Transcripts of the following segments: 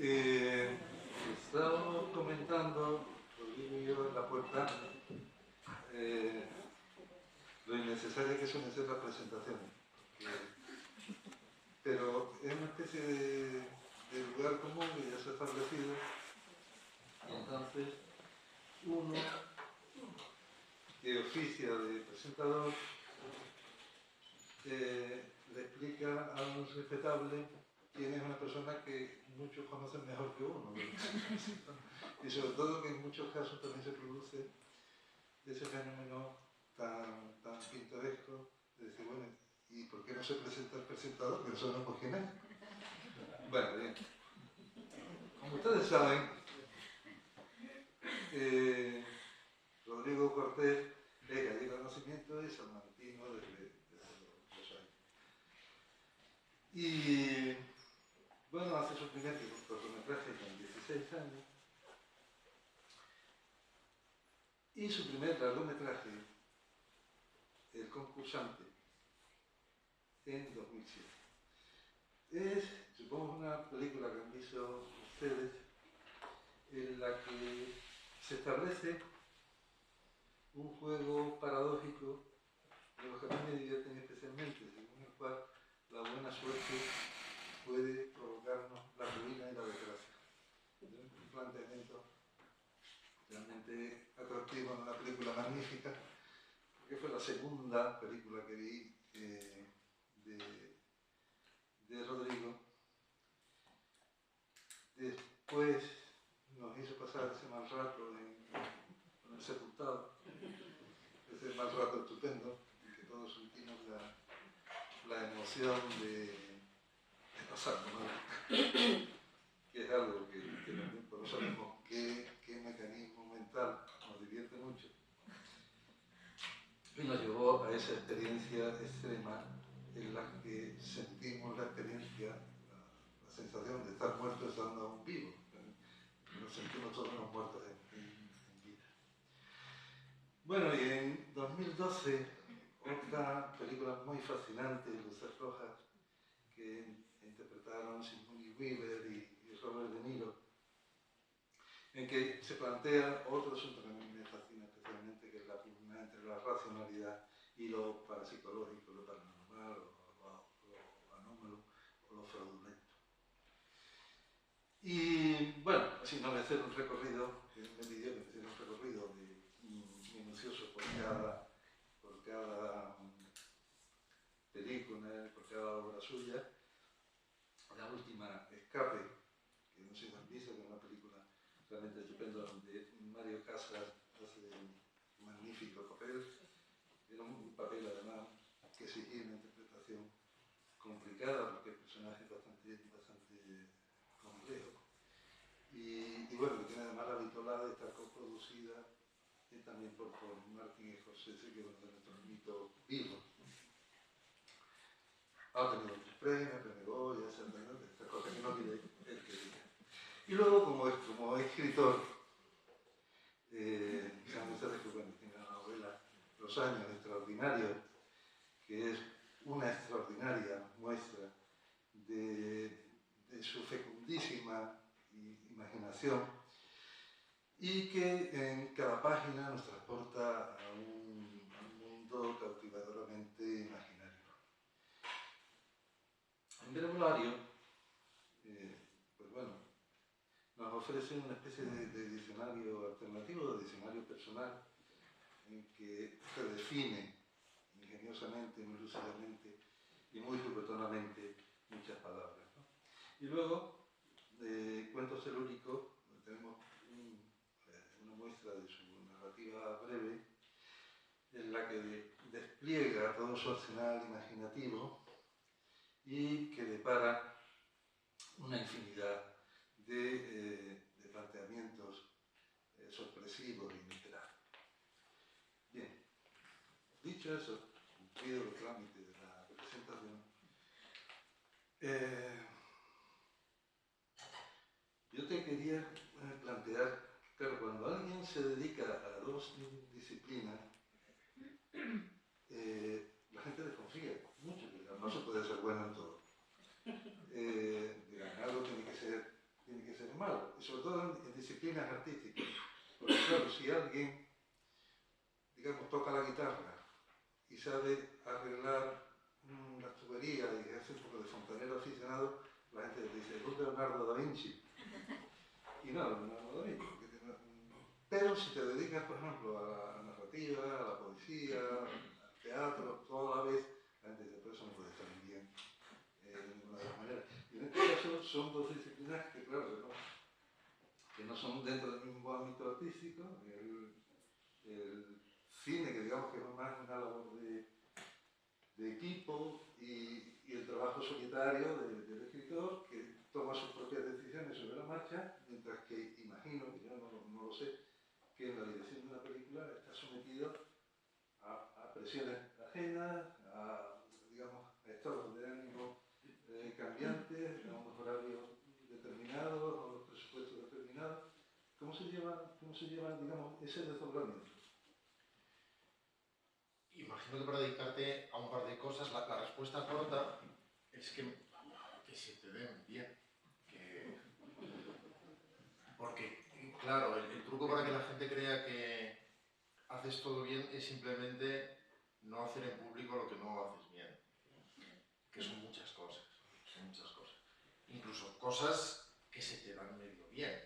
Estábamos comentando, Rodrigo y yo en la puerta, lo innecesaria que suelen ser las presentaciones. Pero es una especie de lugar común que ya se ha establecido, y entonces uno que oficia de presentador le explica a un respetable quién es una persona que muchos conocen mejor que uno. Y sobre todo que en muchos casos también se produce ese fenómeno tan pintoresco de decir, bueno, ¿y por qué no se presenta el presentador? Que no sabemos quién es. Bueno, bien. Como ustedes saben, Rodrigo Cortés es gallego de nacimiento y salmantino desde los años. Y bueno, hace su primer cortometraje con 16 años y su primer largometraje, El concursante, en 2007. Es, supongo, una película que han visto ustedes en la que se establece un juego paradójico de los que a mí me divierten especialmente, según el cual la buena suerte puede provocarnos la ruina y la desgracia. Un planteamiento realmente atractivo en una película magnífica, porque fue la segunda película que vi de Rodrigo. Después nos hizo pasar ese mal rato en el Sepultado, ese mal rato estupendo, en que todos sentimos la emoción de pasarlo mal, que es algo que también por eso sabemos qué mecanismo mental nos divierte mucho. Y nos llevó a esa experiencia extrema en la que sentimos la experiencia, la sensación de estar muertos estando aún vivos. Nos sentimos todos los muertos en vida. Bueno, y en 2012, otra película muy fascinante, Luces Rojas, que interpretaron Sigourney Weaver y Robert De Niro, en que se plantea otro asunto que a mí me fascina especialmente, que es la pugna entre la racionalidad y lo parapsicológico, lo paranormal, lo anómalo o lo fraudulento. Y bueno, si no voy a hacer un recorrido, que me pidió que me hiciera un recorrido minucioso por cada película, por cada obra suya. La última, Escape, que no sé si han visto, que es una película realmente estupenda, donde Mario Casas hace un magnífico papel. Era un papel además que exigía una interpretación complicada, porque el personaje es bastante complejo. Y bueno, que tiene además la vitolada de estar coproducida también por Martin Scorsese, que es uno de nuestros mitos vivos. Ha tenido muchos premios, premio Goya, estas cosas que no tiene el que diga. Y luego, como escritor, saben ustedes que bueno, tiene una novela, Los años extraordinarios, que es una extraordinaria muestra de su fecundísima imaginación, y que en cada página nos transporta a un mundo cautivadoramente imaginario. En Verbolario, pues bueno, nos ofrece una especie de diccionario alternativo, de diccionario personal, en que se define ingeniosamente, muy lúcidamente y muy juguetonamente muchas palabras, ¿no? Y luego, Cuentos telúricos, tenemos una muestra de su narrativa breve, en la que despliega todo su arsenal imaginativo y que depara una infinidad de planteamientos sorpresivos e inesperados. Bien, dicho eso, cumplido los trámites de la presentación, yo te quería plantear, claro, cuando alguien se dedica a dos disciplinas, la gente desconfía mucho, porque no se puede ser bueno en todo. Dirán, algo tiene que ser sobre todo en disciplinas artísticas. Porque claro, si alguien, digamos, toca la guitarra y sabe arreglar las tuberías y hace un poco de fontanero aficionado, la gente dice, es Leonardo da Vinci. Y no, Leonardo da Vinci. Pero si te dedicas, por ejemplo, a la narrativa, a la poesía, al teatro, toda la vez, la gente dice, pero eso no puede estar bien de ninguna de las maneras. Y en este caso son dos disciplinas que, claro, que no son dentro del mismo ámbito artístico. El cine, que digamos que es más una labor de equipo, y el trabajo solitario del escritor, que toma sus propias decisiones sobre la marcha, mientras que imagino, y yo no lo sé, que en la dirección de una película está sometido a presiones ajenas, digamos, a estados de ánimo cambiantes, a unos horarios determinados, a unos presupuestos determinados. ¿Cómo se lleva, digamos, ese desdoblamiento? Imagino que para dedicarte a un par de cosas, la respuesta corta es que se te den bien. Porque, claro, el truco para que la gente crea que haces todo bien es simplemente no hacer en público lo que no haces bien. Que son muchas cosas. Incluso cosas que se te dan medio bien.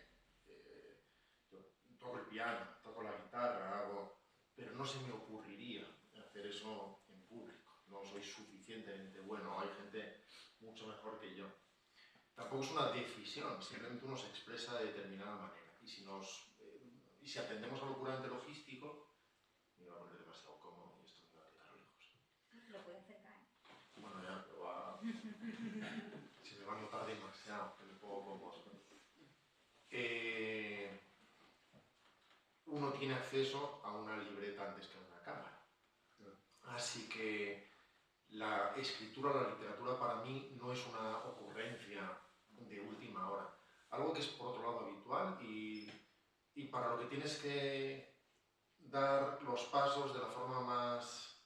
Yo toco el piano, toco la guitarra, pero no se me ocurriría hacer eso en público. No soy suficientemente bueno, hay gente mucho mejor que yo. Tampoco es una decisión, simplemente uno se expresa de determinada manera. Y si atendemos a lo puramente logístico, me iba a poner demasiado cómodo y esto me va a quedar lejos. Lo puede acercar. Bueno, ya, pero se me va a notar demasiado que me pongo cómodo. Uno tiene acceso a una libreta antes que a una cámara. Así que la escritura o la literatura para mí no es una ocurrencia de última hora. Algo que es por otro lado habitual y para lo que tienes que dar los pasos de la forma más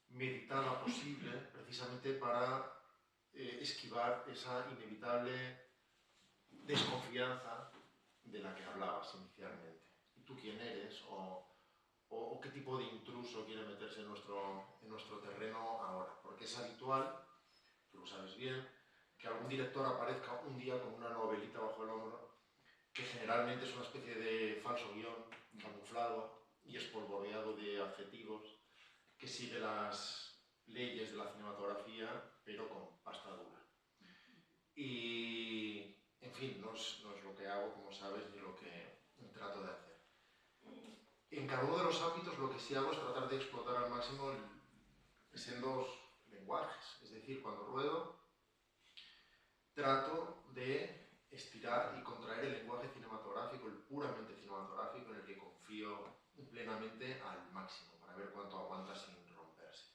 meditada posible, precisamente para esquivar esa inevitable desconfianza de la que hablabas inicialmente. ¿Y tú quién eres? ¿O qué tipo de intruso quiere meterse en nuestro terreno ahora? Porque es habitual, tú lo sabes bien, que algún director aparezca un día con una novelita bajo el hombro, que generalmente es una especie de falso guión, camuflado y espolvoreado de adjetivos, que sigue las leyes de la cinematografía, pero con pasta dura. Y, en fin, no es lo que hago, como sabes, ni lo que trato de hacer. En cada uno de los ámbitos lo que sí hago es tratar de explotar al máximo en dos lenguajes. Es decir, cuando ruedo, trato de estirar y contraer el lenguaje cinematográfico, el puramente cinematográfico, en el que confío plenamente al máximo, para ver cuánto aguanta sin romperse.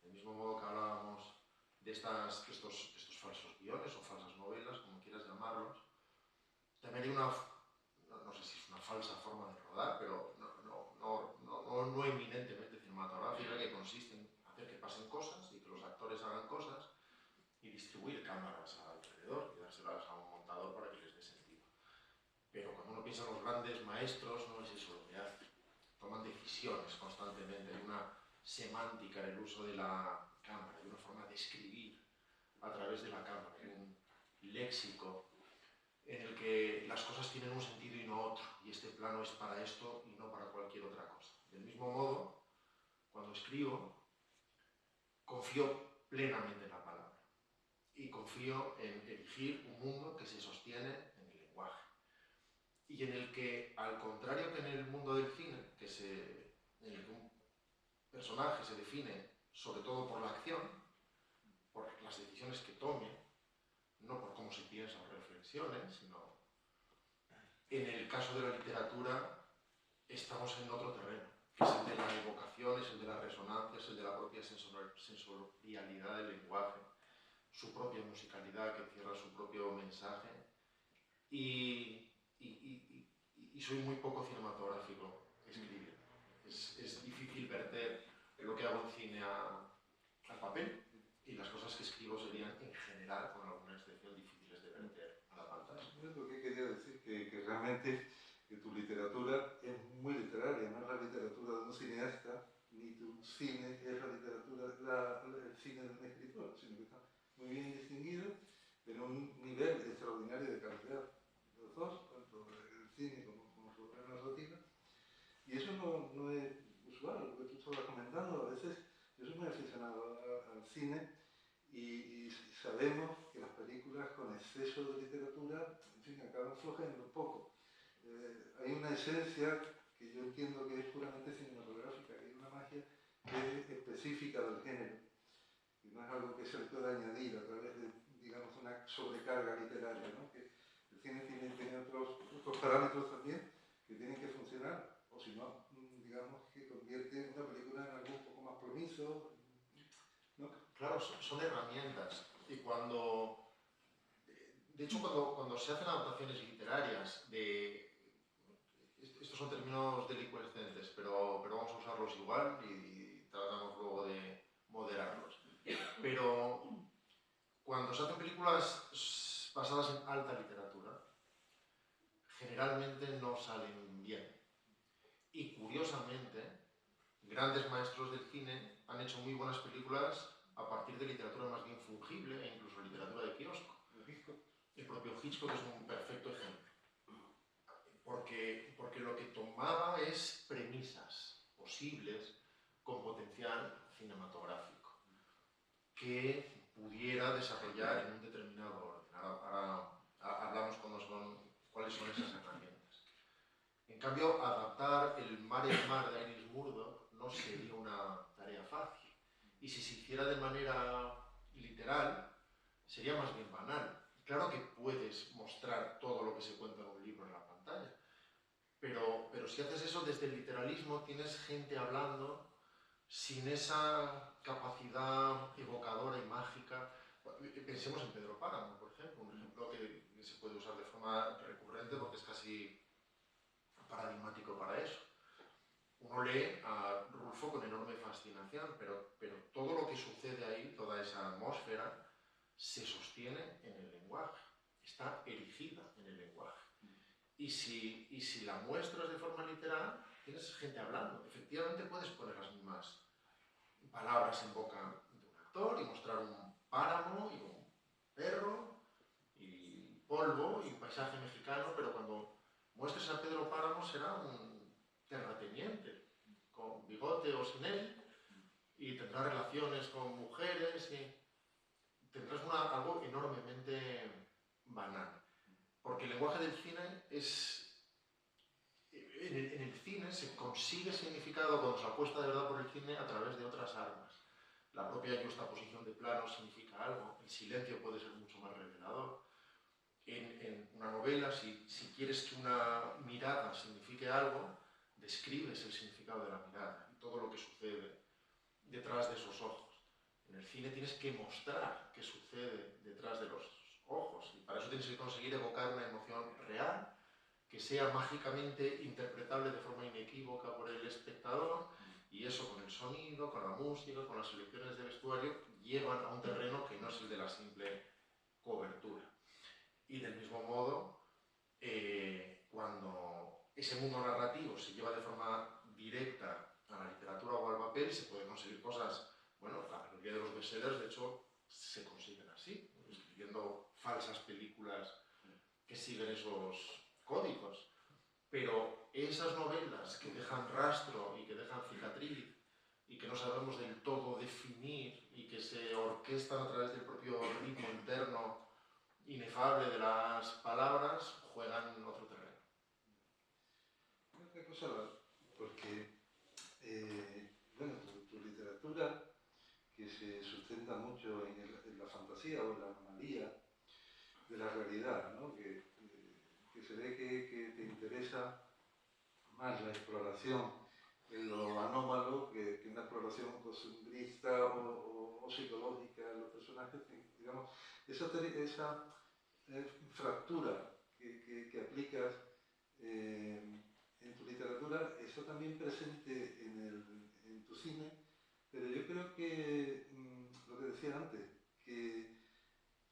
Del mismo modo que hablábamos de estos falsos guiones o falsas novelas, como quieras llamarlos, también hay no sé si es una falsa forma de rodar, pero no eminentemente cinematográfica, que consiste en hacer que pasen cosas y que los actores hagan cosas y distribuir cámaras alrededor y dárselas a un montador para que les dé sentido. Pero cuando uno piensa en los grandes maestros, no es eso lo que hacen. Toman decisiones constantemente, hay una semántica en el uso de la cámara, hay una forma de escribir a través de la cámara, hay un léxico en el que las cosas tienen un sentido y no otro, y este plano es para esto y no para cualquier otra cosa. Del mismo modo, cuando escribo, confío plenamente en la palabra y confío en erigir un mundo que se sostiene en el lenguaje y en el que, al contrario que en el mundo del cine, en el que un personaje se define sobre todo por la acción, por las decisiones que tome, no por cómo se piensa o reflexione, sino en el caso de la literatura estamos en otro terreno, que es el de la evocación, es el de la resonancia, es el de la propia sensorialidad del lenguaje, su propia musicalidad que cierra su propio mensaje, y soy muy poco cinematográfico escribiendo. Es difícil verter lo que hago en cine al papel, y las cosas que escribo serían en general, con alguna excepción, difíciles de verter a la pantalla. Es lo que quería decir, que obviamente que tu literatura es muy literaria, no es la literatura de un cineasta, ni tu cine es la literatura, el cine de un escritor, sino que está muy bien distinguido, pero un nivel extraordinario de calidad. Los dos, tanto el cine como su obra narrativa. Y eso no es usual, lo que tú estabas comentando. A veces yo soy muy aficionado al cine y sabemos que las películas con exceso de literatura, en fin, acaban flojeando un poco. Hay una esencia que yo entiendo que es puramente cinematográfica, que hay una magia que es específica del género, y no es algo que se le pueda añadir a través de, digamos, una sobrecarga literaria, ¿no? Que el cine tiene otros parámetros también que tienen que funcionar, o si no, digamos, que convierte una película en algo un poco más plomizo, ¿no? Claro, son herramientas. Y cuando, de hecho, cuando se hacen adaptaciones literarias estos son términos delicuescentes, pero vamos a usarlos igual y tratamos luego de moderarlos. Pero cuando se hacen películas basadas en alta literatura, generalmente no salen bien. Y curiosamente, grandes maestros del cine han hecho muy buenas películas a partir de literatura más bien fungible e incluso literatura de kiosco. El propio Hitchcock es un perfecto ejemplo. Porque lo que tomaba es premisas posibles con potencial cinematográfico que pudiera desarrollar en un determinado orden. Ahora hablamos cuáles son esas herramientas. En cambio, adaptar El mar y el mar de Iris Murdoch no sería una tarea fácil. Y si se hiciera de manera literal, sería más bien banal. Claro que puedes mostrar todo lo que se cuenta en un libro en la pantalla, pero si haces eso desde el literalismo, tienes gente hablando sin esa capacidad evocadora y mágica. Pensemos en Pedro Páramo, por ejemplo, un ejemplo que se puede usar de forma recurrente porque es casi paradigmático para eso. Uno lee a Rulfo con enorme fascinación, pero todo lo que sucede ahí, toda esa atmósfera, se sostiene en el lenguaje, está erigida en el lenguaje. Y si la muestras de forma literal, tienes gente hablando. Efectivamente puedes poner las mismas palabras en boca de un actor y mostrar un páramo y un perro y polvo y un paisaje mexicano, pero cuando muestres a Pedro Páramo será un terrateniente con bigote o sin él y tendrá relaciones con mujeres y tendrás algo enormemente banal. Porque el lenguaje del cine es... En el cine se consigue significado cuando se apuesta de verdad por el cine a través de otras armas. La propia juxtaposición de planos significa algo, el silencio puede ser mucho más revelador. En una novela, si quieres que una mirada signifique algo, describes el significado de la mirada y todo lo que sucede detrás de esos ojos. En el cine tienes que mostrar qué sucede detrás de los ojos y para eso tienes que conseguir evocar una emoción real que sea mágicamente interpretable de forma inequívoca por el espectador, y eso con el sonido, con la música, con las selecciones de vestuario, llevan a un terreno que no es el de la simple cobertura. Y del mismo modo, cuando ese mundo narrativo se lleva de forma directa a la literatura o al papel, se pueden conseguir cosas, bueno, la mayoría de los bestsellers, de hecho, se consiguen así, escribiendo falsas películas que siguen esos códigos, pero esas novelas que dejan rastro y que dejan cicatriz y que no sabemos del todo definir y que se orquestan a través del propio ritmo interno inefable de las palabras, juegan en otro terreno. Otra cosa, porque bueno, tu literatura, que se sustenta mucho en la fantasía o en la anomalía de la realidad, ¿no? Que se ve que te interesa más la exploración en lo anómalo que una exploración costumbrista o psicológica de los personajes, digamos, esa fractura que aplicas en tu literatura está también presente en tu cine, pero yo creo que lo que decía antes, que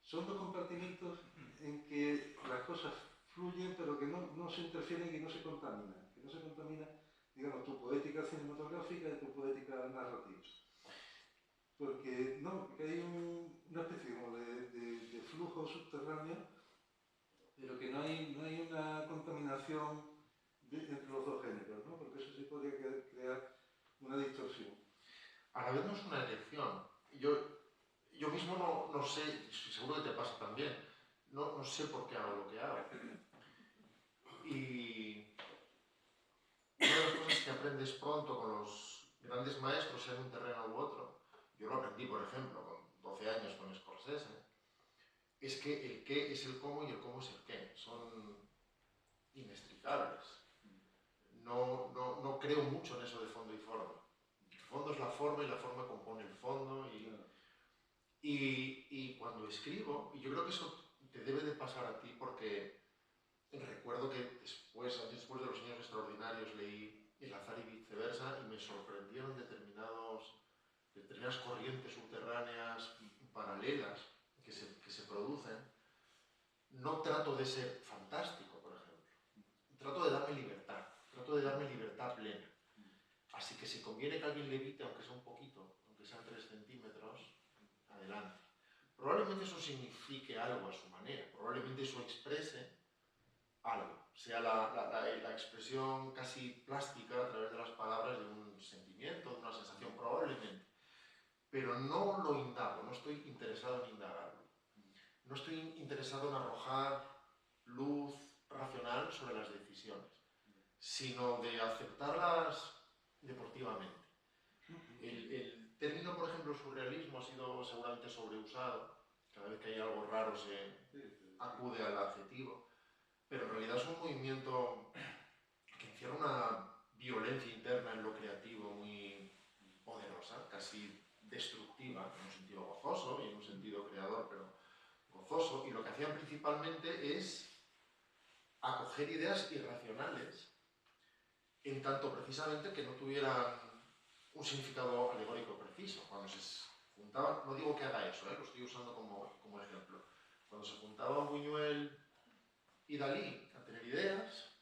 son dos compartimentos en que las cosas fluyen, pero que no se interfieren y no se contaminan. Que no se contamina, digamos, tu poética cinematográfica y tu poética narrativa. Porque hay una especie como de flujo subterráneo, pero que no hay una contaminación entre los dos géneros, ¿no? Porque eso sí podría crear una distorsión. A la vez no es una elección. Yo mismo no sé, seguro que te pasa también, no sé por qué hago lo que hago. Y una de las cosas que aprendes pronto con los grandes maestros, sea en un terreno u otro, yo lo aprendí, por ejemplo, con 12 años con Scorsese, es que el qué es el cómo y el cómo es el qué. Son inextricables. No creo mucho en eso de fondo y forma. El fondo es la forma y la forma compone el fondo. Y cuando escribo, y yo creo que eso te debe de pasar a ti porque recuerdo que años después de Los Años Extraordinarios leí El azar y viceversa y me sorprendieron determinadas corrientes subterráneas paralelas que se producen. No trato de ser fantástico, por ejemplo. Trato de darme libertad plena. Así que si conviene que alguien levite, aunque sea un poquito, aunque sean 3 centímetros, adelante. Probablemente eso signifique algo a su manera, probablemente eso exprese algo, sea la expresión casi plástica a través de las palabras de un sentimiento, de una sensación, probablemente. Pero no lo indago, no estoy interesado en indagarlo. No estoy interesado en arrojar luz racional sobre las decisiones, sino de aceptarlas deportivamente. El término, por ejemplo, surrealismo ha sido seguramente sobreusado. Cada vez que hay algo raro se acude al adjetivo, pero en realidad es un movimiento que encierra una violencia interna en lo creativo muy poderosa, casi destructiva, en un sentido gozoso y en un sentido creador, pero gozoso. Y lo que hacían principalmente es acoger ideas irracionales, en tanto precisamente que no tuvieran un significado alegórico preciso. Cuando se juntaban, no digo que haga eso, lo estoy usando como ejemplo, cuando se juntaban Buñuel y Dalí a tener ideas,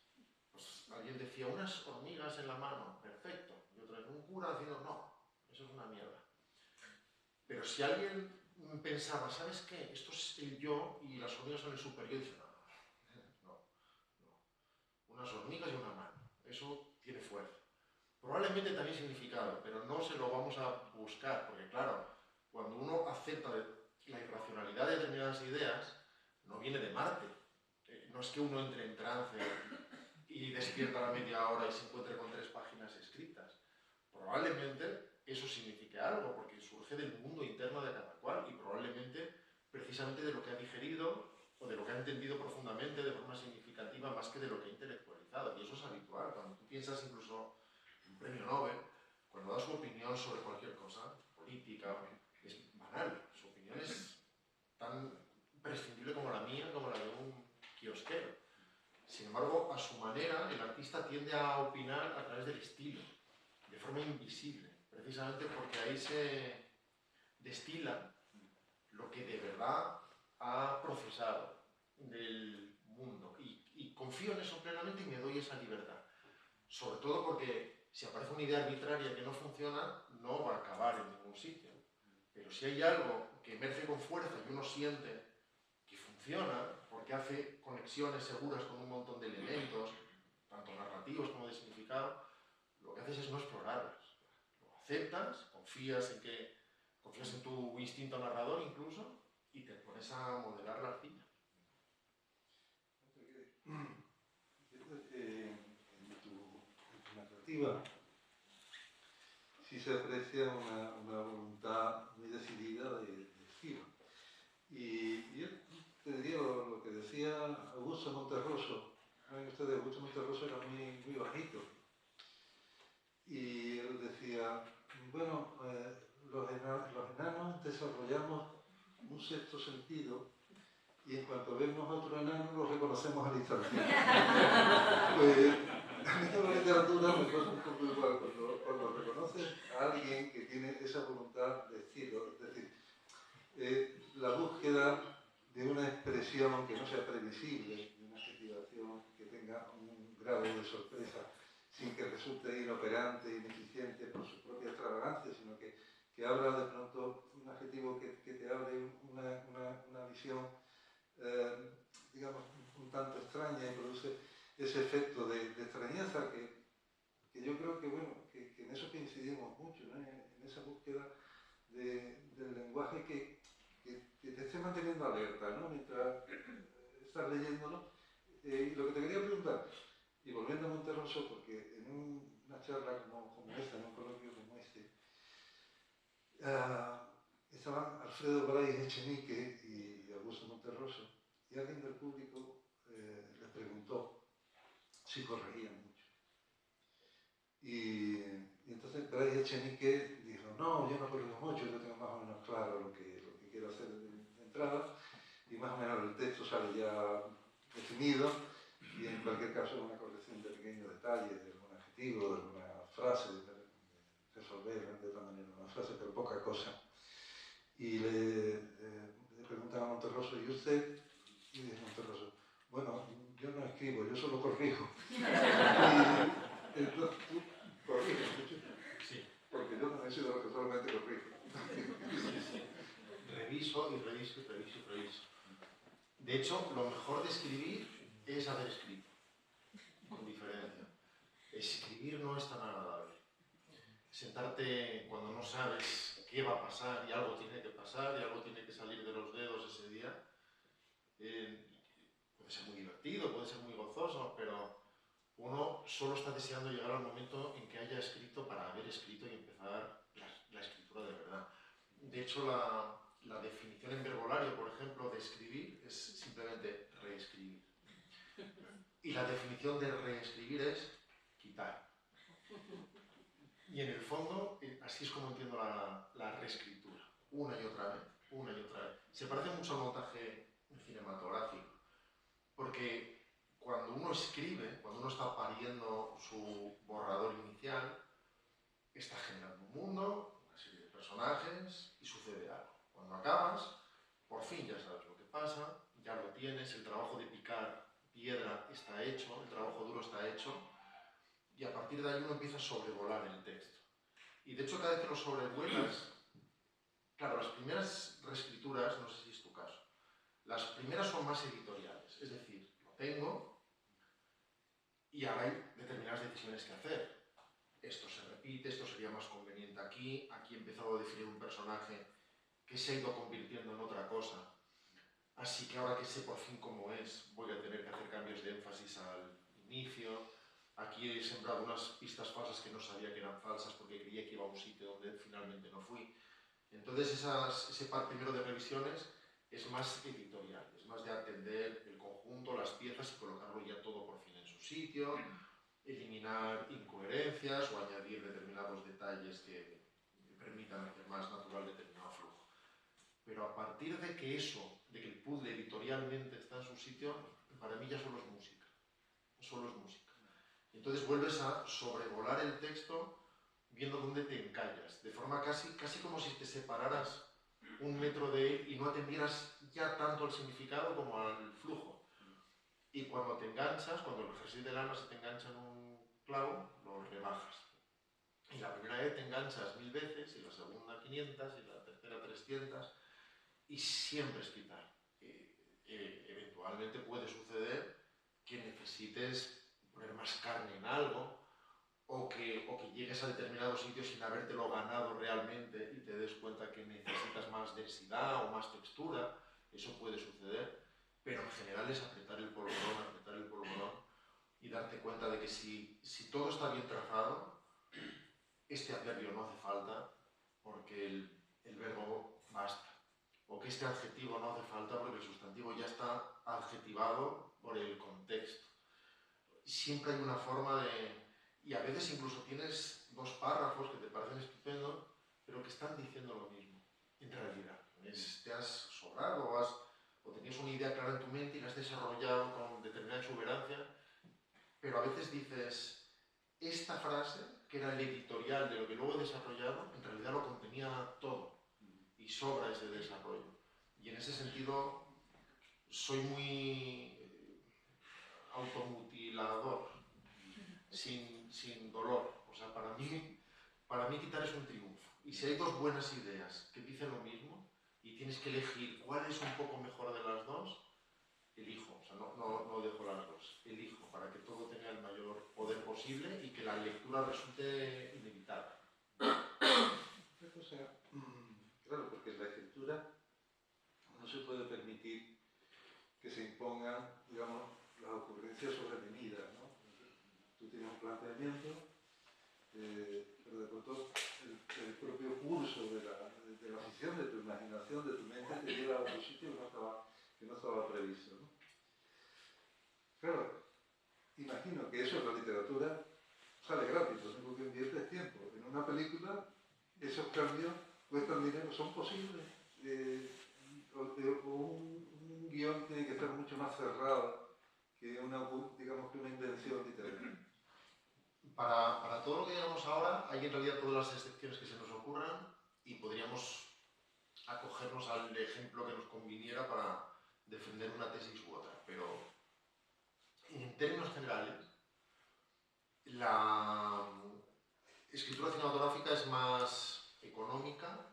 pues alguien decía unas hormigas en la mano, perfecto, y otro en un cura diciendo no, eso es una mierda. Pero si alguien pensaba, ¿sabes qué? Esto es el yo y las hormigas son el superior, y dice no, unas hormigas y una mano, eso tiene fuerza. Probablemente también significado, pero no se lo vamos a buscar, porque claro, cuando uno acepta la irracionalidad de determinadas ideas, no viene de Marte. No es que uno entre en trance y despierta a la media hora y se encuentre con 3 páginas escritas. Probablemente eso signifique algo, porque surge del mundo interno de cada cual y probablemente precisamente de lo que ha digerido o de lo que ha entendido profundamente de forma significativa más que de lo que ha intelectualizado. Y eso es habitual. Cuando tú piensas incluso un premio Nobel, cuando da su opinión sobre cualquier cosa, política, es banal. Su opinión es tan prescindible como la mía, como la de un kiosquero. Sin embargo, a su manera, el artista tiende a opinar a través del estilo, de forma invisible, precisamente porque ahí se destila lo que de verdad ha procesado del mundo. Y confío en eso plenamente y me doy esa libertad. Sobre todo porque si aparece una idea arbitraria que no funciona, no va a acabar en ningún sitio. Pero si hay algo que emerge con fuerza y uno siente que funciona, porque hace conexiones seguras con un montón de elementos, tanto narrativos como de significado, lo que haces es no explorarlas. Lo aceptas, confías en tu instinto narrador incluso, y te pones a modelar la arcilla. En tu narrativa sí se aprecia una voluntad muy decidida de estilo. Y yo te diría lo que decía Augusto Monterroso. ¿Saben ustedes? Augusto Monterroso era muy bajito. Y él decía, bueno, los enanos desarrollamos un sexto sentido y en cuanto vemos a otro enano lo reconocemos al instante. Pues a mí en la literatura me pasa un poco igual. Cuando reconoces a alguien que tiene esa voluntad de estilo, es decir, la búsqueda de una expresión que no sea previsible, de una adjetivación tenga un grado de sorpresa sin que resulte inoperante, ineficiente por su propia extravagancia, sino que abra de pronto un adjetivo que te abre una visión, digamos, un tanto extraña y produce ese efecto de extrañeza que yo creo que, bueno, que en eso coincidimos mucho, ¿no? En esa búsqueda del lenguaje que te esté manteniendo alerta, ¿no? Mientras estás leyéndolo. Y lo que te quería preguntar, y volviendo a Monterroso, porque en una charla como esta, en un coloquio como este, estaban Alfredo Brais Echenique y Augusto Monterroso, y alguien del público les preguntó si corregían mucho. Y entonces Brais Echenique dijo, no, yo no corrijo mucho, yo tengo más o menos claro lo que quiero hacer de entrada, y más o menos el texto sale ya definido, y en cualquier caso una corrección de pequeños detalles, de algún adjetivo, de alguna frase, de resolver de otra manera una frase, pero poca cosa. Y le preguntan a Monterroso, ¿y usted? Y dice Monterroso, bueno, yo no escribo, yo solo corrijo. Y entonces tú corriges mucho. Sí. Porque yo no he sido lo que solamente corrijo. Sí. Reviso y reviso y reviso y reviso. De hecho, lo mejor de escribir es haber escrito, con diferencia. Escribir no es tan agradable. Sentarte cuando no sabes qué va a pasar y algo tiene que pasar y algo tiene que salir de los dedos ese día, puede ser muy divertido, puede ser muy gozoso, pero uno solo está deseando llegar al momento en que haya escrito para haber escrito y empezar la escritura de verdad. De hecho, la definición en verbolario, por ejemplo, de escribir es simplemente reescribir. Y la definición de reescribir es quitar. Y en el fondo, así es como entiendo la reescritura. Una y otra vez, una y otra vez. Se parece mucho al montaje cinematográfico. Porque cuando uno escribe, cuando uno está pariendo su borrador inicial, está generando un mundo, una serie de personajes y sucede algo. Cuando acabas, por fin ya sabes lo que pasa, ya lo tienes, el trabajo de picar piedra está hecho, el trabajo duro está hecho, y a partir de ahí uno empieza a sobrevolar el texto. Y de hecho, cada vez que lo sobrevuelas, claro, las primeras reescrituras, no sé si es tu caso, las primeras son más editoriales, es decir, lo tengo y ahora hay determinadas decisiones que hacer. Esto se repite, esto sería más conveniente aquí, aquí he empezado a definir un personaje que se ha ido convirtiendo en otra cosa. Así que ahora que sé por fin cómo es, voy a tener que hacer cambios de énfasis al inicio. Aquí he sembrado unas pistas falsas que no sabía que eran falsas porque creía que iba a un sitio donde finalmente no fui. Entonces ese par primero de revisiones es más editorial, es más de atender el conjunto, las piezas y colocarlo ya todo por fin en su sitio, eliminar incoherencias o añadir determinados detalles que permitan hacer más natural determinado flujo. Pero a partir de que eso, de que el puzzle editorialmente está en su sitio, para mí ya solo es música. Solo es música. Entonces vuelves a sobrevolar el texto viendo dónde te encallas, de forma casi como si te separaras un metro de él y no atendieras ya tanto al significado como al flujo. Y cuando te enganchas, cuando el ejercicio del alma se te engancha en un clavo, lo rebajas. Y la primera vez te enganchas 1000 veces, y la segunda 500, y la tercera 300, y siempre es quitar. Eventualmente puede suceder que necesites poner más carne en algo, o que llegues a determinados sitios sin habértelo ganado realmente y te des cuenta que necesitas más densidad o más textura. Eso puede suceder, pero en general es apretar el polvorón y darte cuenta de que si todo está bien trazado, este adverbio no hace falta porque el verbo basta. O que este adjetivo no hace falta porque el sustantivo ya está adjetivado por el contexto. Siempre hay una forma de... Y a veces incluso tienes dos párrafos que te parecen estupendos, pero que están diciendo lo mismo, en realidad. Te has sobrado o tenías una idea clara en tu mente y la has desarrollado con determinada exuberancia, pero a veces dices, esta frase, que era el editorial de lo que luego he desarrollado, en realidad lo contenía todo y sobra ese desarrollo. Y en ese sentido soy muy automutilado sin dolor. O sea, para mí quitar es un triunfo. Y si hay dos buenas ideas que dicen lo mismo y tienes que elegir cuál es un poco mejor de las dos, elijo. O sea, no dejo las dos. Elijo para que todo tenga el mayor poder posible y que la lectura resulte inevitable. Una cosa, claro, porque en la escritura no se puede permitir que se impongan, digamos, las ocurrencias sobrevenidas, ¿no? Tú tienes un planteamiento, pero de pronto el propio curso de la ficción, de tu imaginación, de tu mente, te lleva a otro sitio que no estaba previsto, ¿no? Claro, imagino que eso en la literatura sale gratis, lo único que invierte es tiempo. En una película, esos cambios cuestan dinero, son posibles. Un guión tiene que ser mucho más cerrado que digamos que una invención literaria. Para todo lo que digamos ahora, hay en realidad todas las excepciones que se nos ocurran y podríamos acogernos al ejemplo que nos conviniera para defender una tesis u otra. Pero en términos generales, la escritura cinematográfica es más económica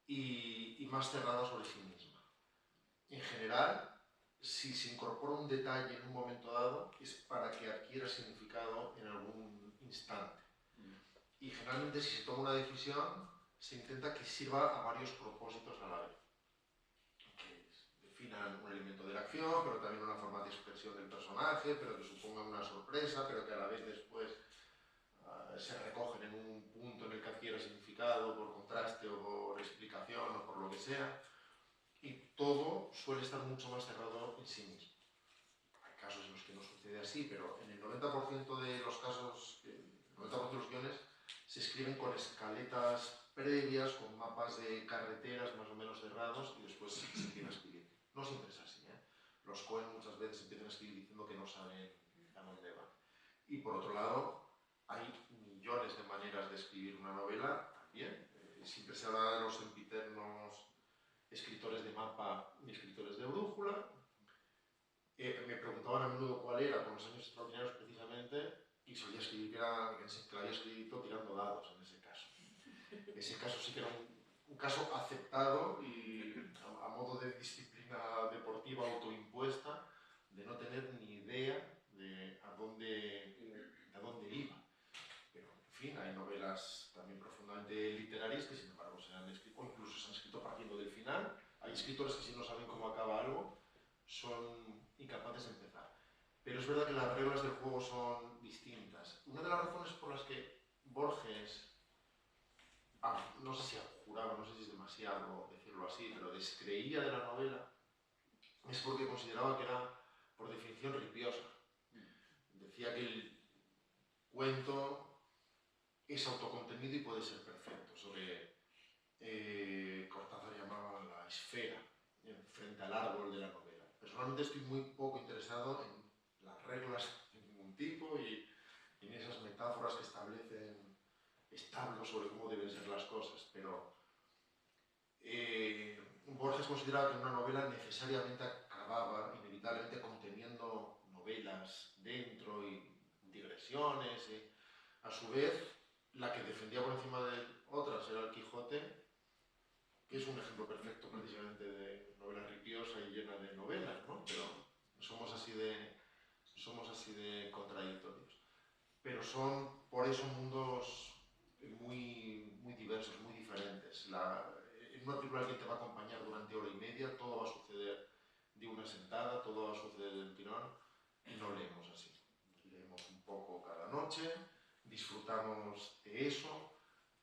y más cerrada sobre sí misma. En general, si se incorpora un detalle en un momento dado, es para que adquiera significado en algún instante. Y generalmente, si se toma una decisión, se intenta que sirva a varios propósitos a la vez. Que definan un elemento de la acción, pero también una forma de expresión del personaje, pero que supongan una sorpresa, pero que a la vez después se recogen en un punto en el que adquiera significado por contraste o por explicación o por lo que sea. Y todo suele estar mucho más cerrado en sí mismo. Hay casos en los que no sucede así, pero en el 90% de los casos, el 90% de los guiones se escriben con escaletas previas, con mapas de carreteras más o menos cerrados y después se empieza a escribir. No siempre es así, ¿eh? Los Coen muchas veces empiezan a escribir diciendo que no saben a dónde van. Y por otro lado, hay millones de maneras de escribir una novela también. Siempre se habla de los sempiternos escritores de mapa y escritores de brújula. Me preguntaban a menudo cuál era, con los años extraordinarios precisamente, y solía escribir que la había escrito tirando dados en ese caso. Ese caso sí que era un caso aceptado y a modo de disciplina deportiva autoimpuesta, de no tener ni idea de a dónde iba. Pero, en fin, hay novelas también profundamente literarias que, sin embargo, se han escrito, o incluso se han escrito partiendo del final. Hay escritores que, si no saben cómo acaba algo, son incapaces de empezar. Pero es verdad que las reglas del juego son distintas. Una de las razones por las que Borges, no sé si abjuraba, no sé si es demasiado decirlo así, pero descreía de la novela, es porque consideraba que era, por definición, ripiosa. Decía que el cuento es autocontenido y puede ser perfecto. Sobre Cortázar llamaba la esfera frente al árbol de la novela. Personalmente estoy muy poco interesado en las reglas de ningún tipo y en esas metáforas que establecen establos sobre cómo deben ser las cosas, pero Borges consideraba que una novela necesariamente acababa inevitablemente conteniendo novelas dentro y digresiones. A su vez, la que defendía por encima de otras era el Quijote, que es un ejemplo perfecto precisamente de novela ripiosa y llena de novelas, ¿no? Pero somos así de contradictorios. Pero son, por eso, mundos muy, muy diversos, muy diferentes. En una película alguien te va a acompañar durante hora y media, todo va a suceder de una sentada, todo va a suceder del tirón, y no leemos así. Leemos un poco cada noche, disfrutamos de eso.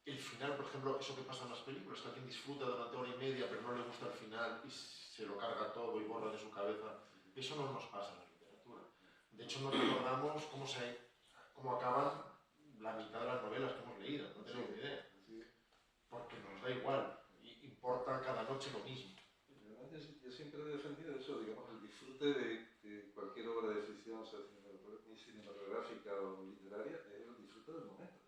El final, por ejemplo, eso que pasa en las películas, que alguien disfruta durante hora y media pero no le gusta el final y se lo carga todo y borra de su cabeza, eso no nos pasa en la literatura. De hecho, no recordamos cómo acaban la mitad de las novelas que hemos leído, no tenemos ni idea. Porque nos da igual, importa cada noche lo mismo. Yo siempre he defendido eso, digamos, el disfrute de cualquier obra de ficción, sea cinematográfica o literaria, es el disfrute del momento.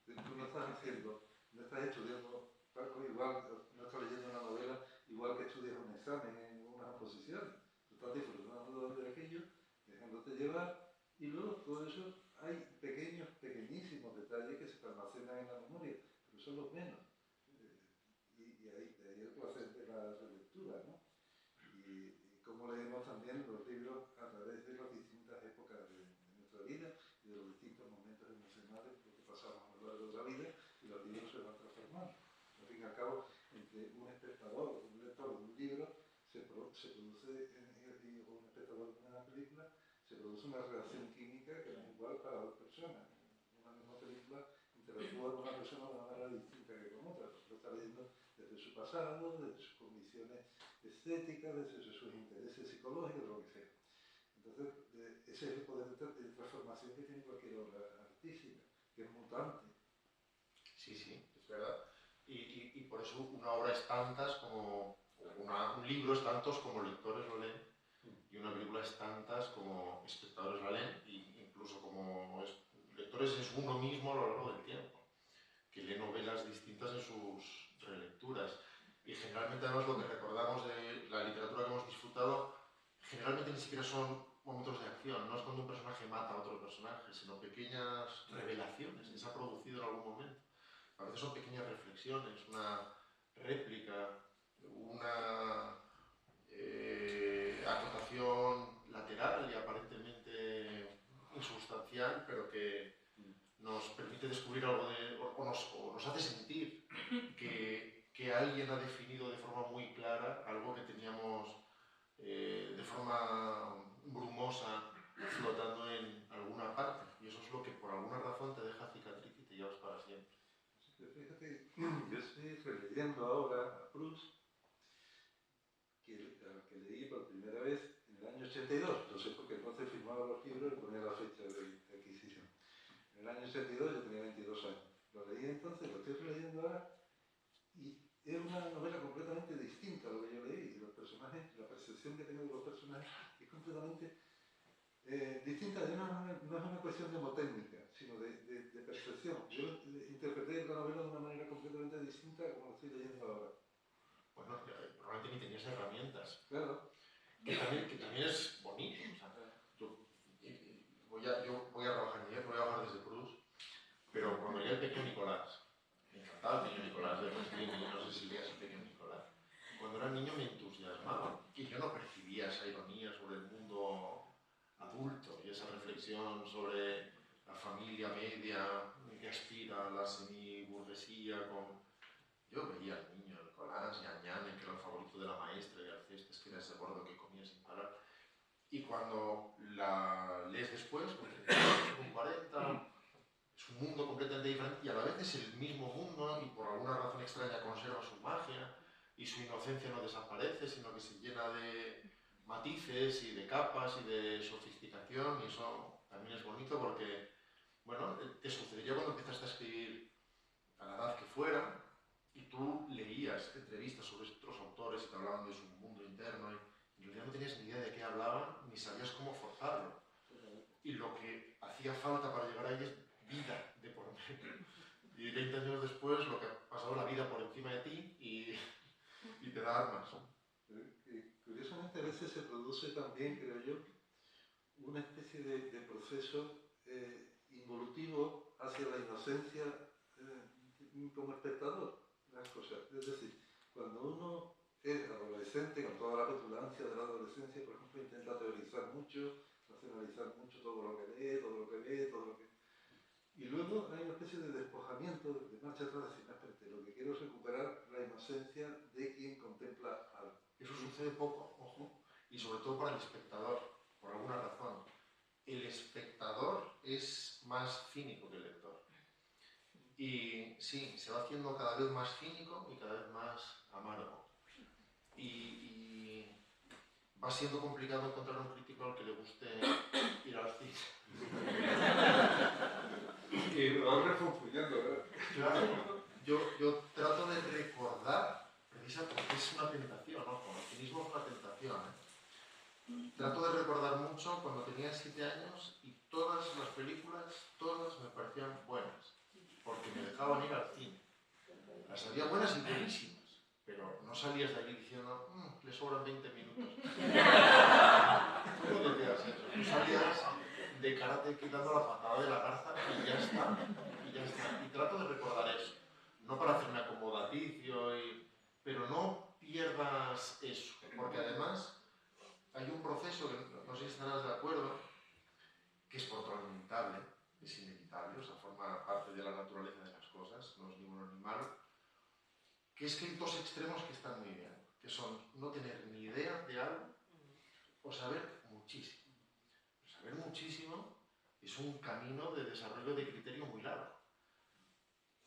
Tú no estás estudiando algo igual, no estás leyendo una novela igual que estudias un examen en unas oposiciones. Tú estás disfrutando de aquello, dejándote llevar, y luego todo eso hay son los menos. Y ahí, de ahí el placer de la relectura, ¿no? Y cómo leemos también los libros a través de las distintas épocas de nuestra vida y de los distintos momentos emocionales que pasamos a lo largo de la vida, y los libros se van transformando. Al fin y al cabo, entre un espectador, un lector de un libro, se produce, o un espectador de una película, se produce una reacción química que no es igual para dos personas. Una misma película interactúa con una persona de una manera distinta que con otra, porque lo está leyendo desde su pasado, desde sus condiciones estéticas, desde sus intereses psicológicos, lo que sea. Entonces, ese es el poder de transformación que tiene cualquier obra artística, que es mutante. Sí, sí, es verdad. Y por eso una obra es tantas como, un libro es tantos como lectores lo leen, y una película es tantas como espectadores la leen, e incluso como lectores es uno mismo a lo largo del tiempo, que lee novelas distintas en sus relecturas. Y generalmente además lo que recordamos de la literatura que hemos disfrutado, generalmente ni siquiera son momentos de acción, no es cuando un personaje mata a otro personaje, sino pequeñas revelaciones que se ha producido en algún momento. A veces son pequeñas reflexiones, una réplica, una acotación lateral y aparentemente insustancial, pero que nos permite descubrir algo o nos hace sentir que alguien ha definido de forma muy clara algo que teníamos de forma brumosa flotando en alguna parte. Y eso es lo que por alguna razón te deja cicatriz y te llevas para siempre. Fíjate, yo estoy releyendo ahora a Proust, que leí por primera vez en el año 82, lo sé porque entonces firmaba los libros y ponía la fecha de adquisición. En el año 82 yo tenía 22 años. Lo leí entonces, lo estoy releyendo ahora, y es una novela completamente distinta a lo que yo leí. Los personajes, la percepción que tengo de los personajes es completamente distinta. No es una cuestión mnemotécnica, sino de percepción. Yo interpreté la novela de una manera completamente distinta a como lo estoy leyendo ahora. Bueno, probablemente ni tenías herramientas. Claro. Que también es bonito. O sea, yo voy a trabajar en ello, voy a hablar desde Proust, pero cuando leí El pequeño Nicolás, me encantaba El pequeño Nicolás de Rossellini, no sé si leías El pequeño Nicolás. Cuando era niño me entusiasmaba y yo no percibía esa ironía sobre el mundo adulto y esa reflexión sobre la familia media que aspira a la semiburguesía con... Yo veía al niño Nicolás y a Ñane, que era el favorito de la maestra, y Alcestes, que era ese gordo que comía sin parar. Y cuando la lees después, con 30, con 40, es un mundo completamente diferente y a la vez es el mismo mundo y por alguna razón extraña conserva su magia y su inocencia no desaparece, sino que se llena de matices y de capas y de sofisticación, y eso también es bonito porque, bueno, te sucedería cuando empezaste a escribir a la edad que fuera y tú leías entrevistas sobre otros autores y te hablaban de su mundo interno y en realidad no tenías ni idea de qué hablaban ni sabías cómo forzarlo. Y lo que hacía falta para llegar ahí es vida de por medio. Y 20 años después lo que ha pasado la vida por encima de ti y te da armas. Curiosamente a veces se produce también, creo yo, una especie de proceso involutivo hacia la inocencia como espectador de las cosas. Es decir, cuando uno es adolescente, con toda la petulancia de la adolescencia, por ejemplo, intenta teorizar mucho, racionalizar mucho todo lo que lee, todo lo que ve, todo lo que... Y luego hay una especie de despojamiento, de marcha atrás, decir, espérate, lo que quiero es recuperar la inocencia de quien contempla algo. Eso sucede poco, ojo, y sobre todo para el espectador, por alguna razón. El espectador es más cínico que el lector. Y sí, se va haciendo cada vez más cínico y cada vez más amargo. Y va siendo complicado encontrar un crítico al que le guste ir al cine. Y lo vas refunfuñando, ¿verdad? Claro, yo trato de recordar, precisamente, porque es una tentación, ¿no? El cinismo es una tentación, ¿eh? Trato de recordar mucho cuando tenía 7 años y todas las películas, todas me parecían buenas, porque me dejaban ir al cine. Las había buenas y buenísimas, pero no salías de allí diciendo, le sobran 20 minutos. ¿Cómo te quedas eso? Tú salías de karate quitando la patada de la garza y ya está. Y trato de recordar eso. no para hacerme acomodaticio, pero no pierdas eso, porque además hay un proceso, que no sé si estarás de acuerdo, que es por otro inevitable, es inevitable, o sea, forma parte de la naturaleza de las cosas, no es ni bueno ni malo, que es que hay dos extremos que están muy bien, que son no tener ni idea de algo o saber muchísimo. Saber muchísimo es un camino de desarrollo de criterio muy largo.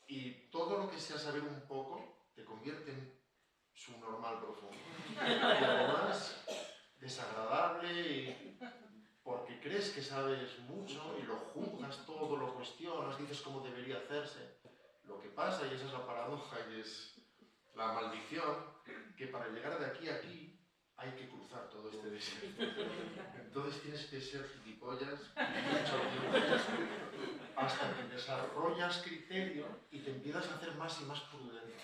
Y todo lo que sea saber un poco te convierte en subnormal profundo. Y además, desagradable, porque crees que sabes mucho y lo juzgas todo, lo cuestionas, dices cómo debería hacerse. Lo que pasa, y esa es la paradoja y es la maldición, que para llegar de aquí a aquí hay que cruzar todo este desierto. Entonces tienes que ser gilipollas mucho tiempo hasta que desarrollas criterio y te empiezas a hacer más y más prudente.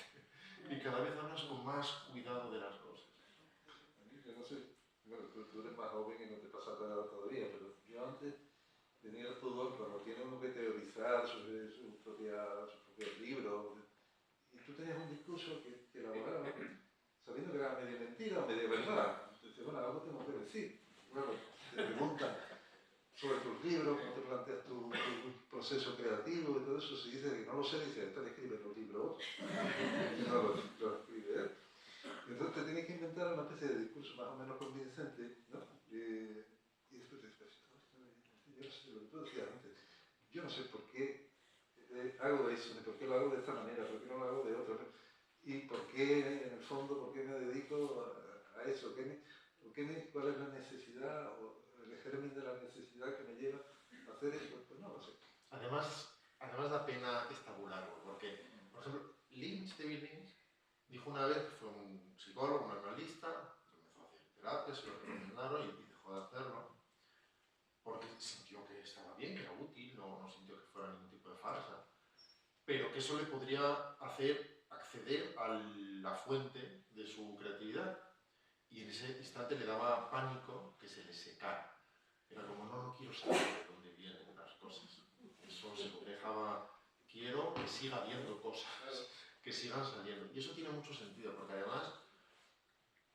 Y cada vez hablas con más cuidado de las cosas. Yo no sé, bueno, tú eres más joven y no te pasa nada todavía, pero yo antes tenía el pudor cuando tiene uno que teorizar sobre sus propios libros, y tú tenías un discurso que elaboraba sabiendo que era medio mentira o medio verdad. Entonces, bueno, algo tengo que decir. Bueno, te preguntan sobre tus libros, cómo te planteas tu proceso creativo y todo eso. Si dices que no lo sé, dice, esta le escribe los libros y no lo escribe él. Entonces te tienes que inventar una especie de discurso más o menos convincente, ¿no? Y después te dices, yo no sé lo que tú decías antes. Yo no sé por qué hago eso, ni por qué lo hago de esta manera, por qué no lo hago de otra. Y por qué, en el fondo, por qué me dedico a eso, cuál es la necesidad, o el germen de la necesidad que me lleva a hacer esto, pues no lo sé. Además da pena estabularlo, porque, por ejemplo, David Lynch, dijo una vez que fue un psicólogo, un analista, empezó a hacer terapia, se lo recomendaron y dejó de hacerlo, porque sintió que estaba bien, que era útil, no sintió que fuera ningún tipo de farsa, pero que eso le podría hacer acceder a la fuente de su creatividad. Y en ese instante le daba pánico que se le secara. Era como, no quiero saber de dónde vienen las cosas. Eso se dejaba, quiero que siga habiendo cosas, que sigan saliendo. Y eso tiene mucho sentido, porque además,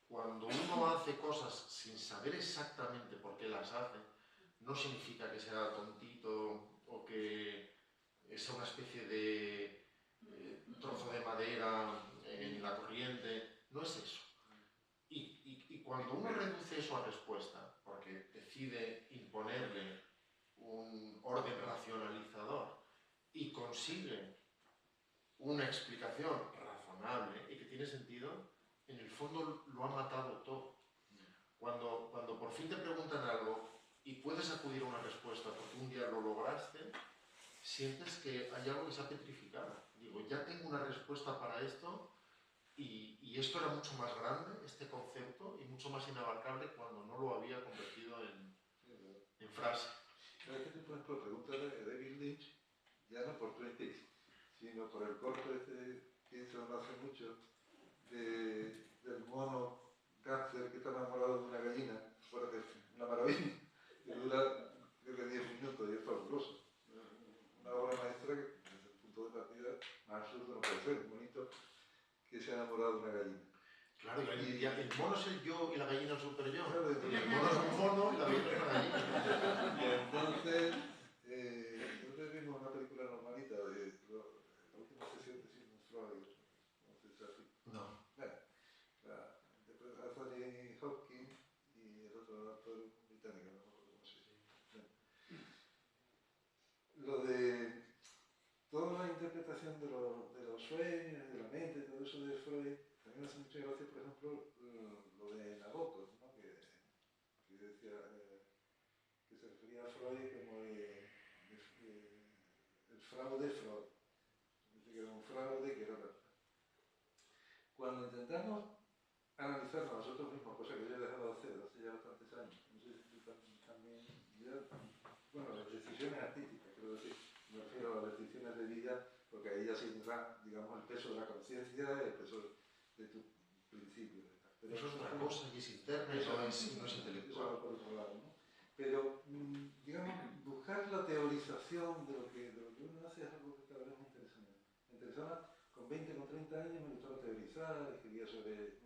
cuando uno hace cosas sin saber exactamente por qué las hace, no significa que sea tontito o que sea una especie de trozo de madera en la corriente. No es eso. Y cuando uno reduce eso a respuesta, porque decide imponerle un orden racionalizador y consigue una explicación razonable y que tiene sentido, en el fondo lo ha matado todo. Cuando por fin te preguntan algo y puedes acudir a una respuesta porque un día lo lograste, sientes que hay algo que se ha petrificado. Digo, ya tengo una respuesta para esto. Y esto era mucho más grande, este concepto, y mucho más inabarcable cuando no lo había convertido en frase. Pero es que tú, por ejemplo, preguntas de David Lynch, ya no por Twin Peaks, sino por el corto que hizo no hace mucho, del mono cáncer que está enamorado de una gallina, bueno, que es una maravilla, que dura creo que 10 minutos y es fabuloso. Una obra maestra que desde el punto de partida más absurdo no puede ser, un bonito que se ha enamorado de una gallina. Claro, y el mono es el yo y la gallina es el super yo. Claro, Y el mono es un mono y la gallina es una gallina. Y entonces, nosotros vimos una película normalita de la última sesión de Sigmund Freud, no sé si es así. No. Bueno, Anthony Hopkins y el otro actor británico, no me acuerdo cómo se llama. Lo de toda la interpretación de los sueños, de la mente, todo eso de Freud, también me hace mucha gracia, por ejemplo, lo de Nabokov, ¿no? que decía, que se refería a Freud como el fraude Freud. Dice que era un fraude, que era verdad. Cuando intentamos analizarnos a nosotros mismos, cosa que yo he dejado de hacer hace ya bastantes años, no sé si tú también, bueno, las decisiones artísticas, quiero decir, me refiero a las decisiones de vida, porque ahí ya se entra, digamos, el peso de la conciencia, el peso de tu principio. Pero eso es otra cosa y es interna y no es intelectual. Eso por otro lado, ¿no? Pero, digamos, buscar la teorización de lo que uno hace es algo que cada vez me interesa menos. Me interesa más con 20, con 30 años me gustaba teorizar, escribía sobre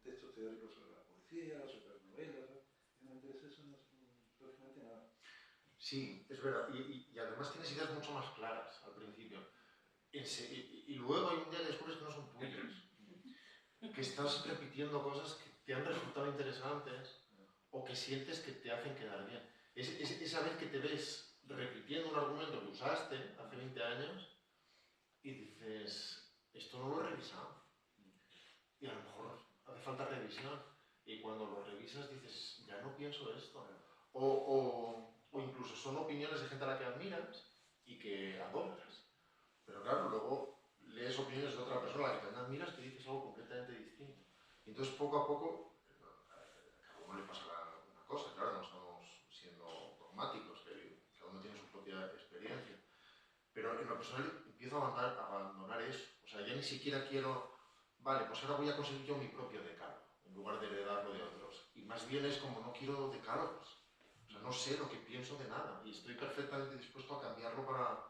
textos teóricos sobre la poesía, sobre las novelas, ¿no? Y no me interesa eso, prácticamente nada. Sí, es verdad, y además tienes ideas mucho más claras al principio. Y luego hay un día que descubres que no son tuyas, que estás repitiendo cosas que te han resultado interesantes o que sientes que te hacen quedar bien. Esa vez que te ves repitiendo un argumento que usaste hace 20 años y dices, esto no lo he revisado. Y a lo mejor hace falta revisión. Y cuando lo revisas dices, ya no pienso esto. O incluso son opiniones de gente a la que admiras y que adoptas. Pero claro, luego lees opiniones de otra persona a la que también admiras que dices algo completamente distinto. Y entonces poco a poco, a cada uno le pasará una cosa, claro, no estamos siendo dogmáticos, que cada uno tiene su propia experiencia. Pero en lo personal empiezo a abandonar eso. O sea, ya ni siquiera quiero, vale, pues ahora voy a conseguir yo mi propio decálogo, en lugar de heredarlo de otros. Y más bien es como no quiero decálogos. O sea, no sé lo que pienso de nada y estoy perfectamente dispuesto a cambiarlo para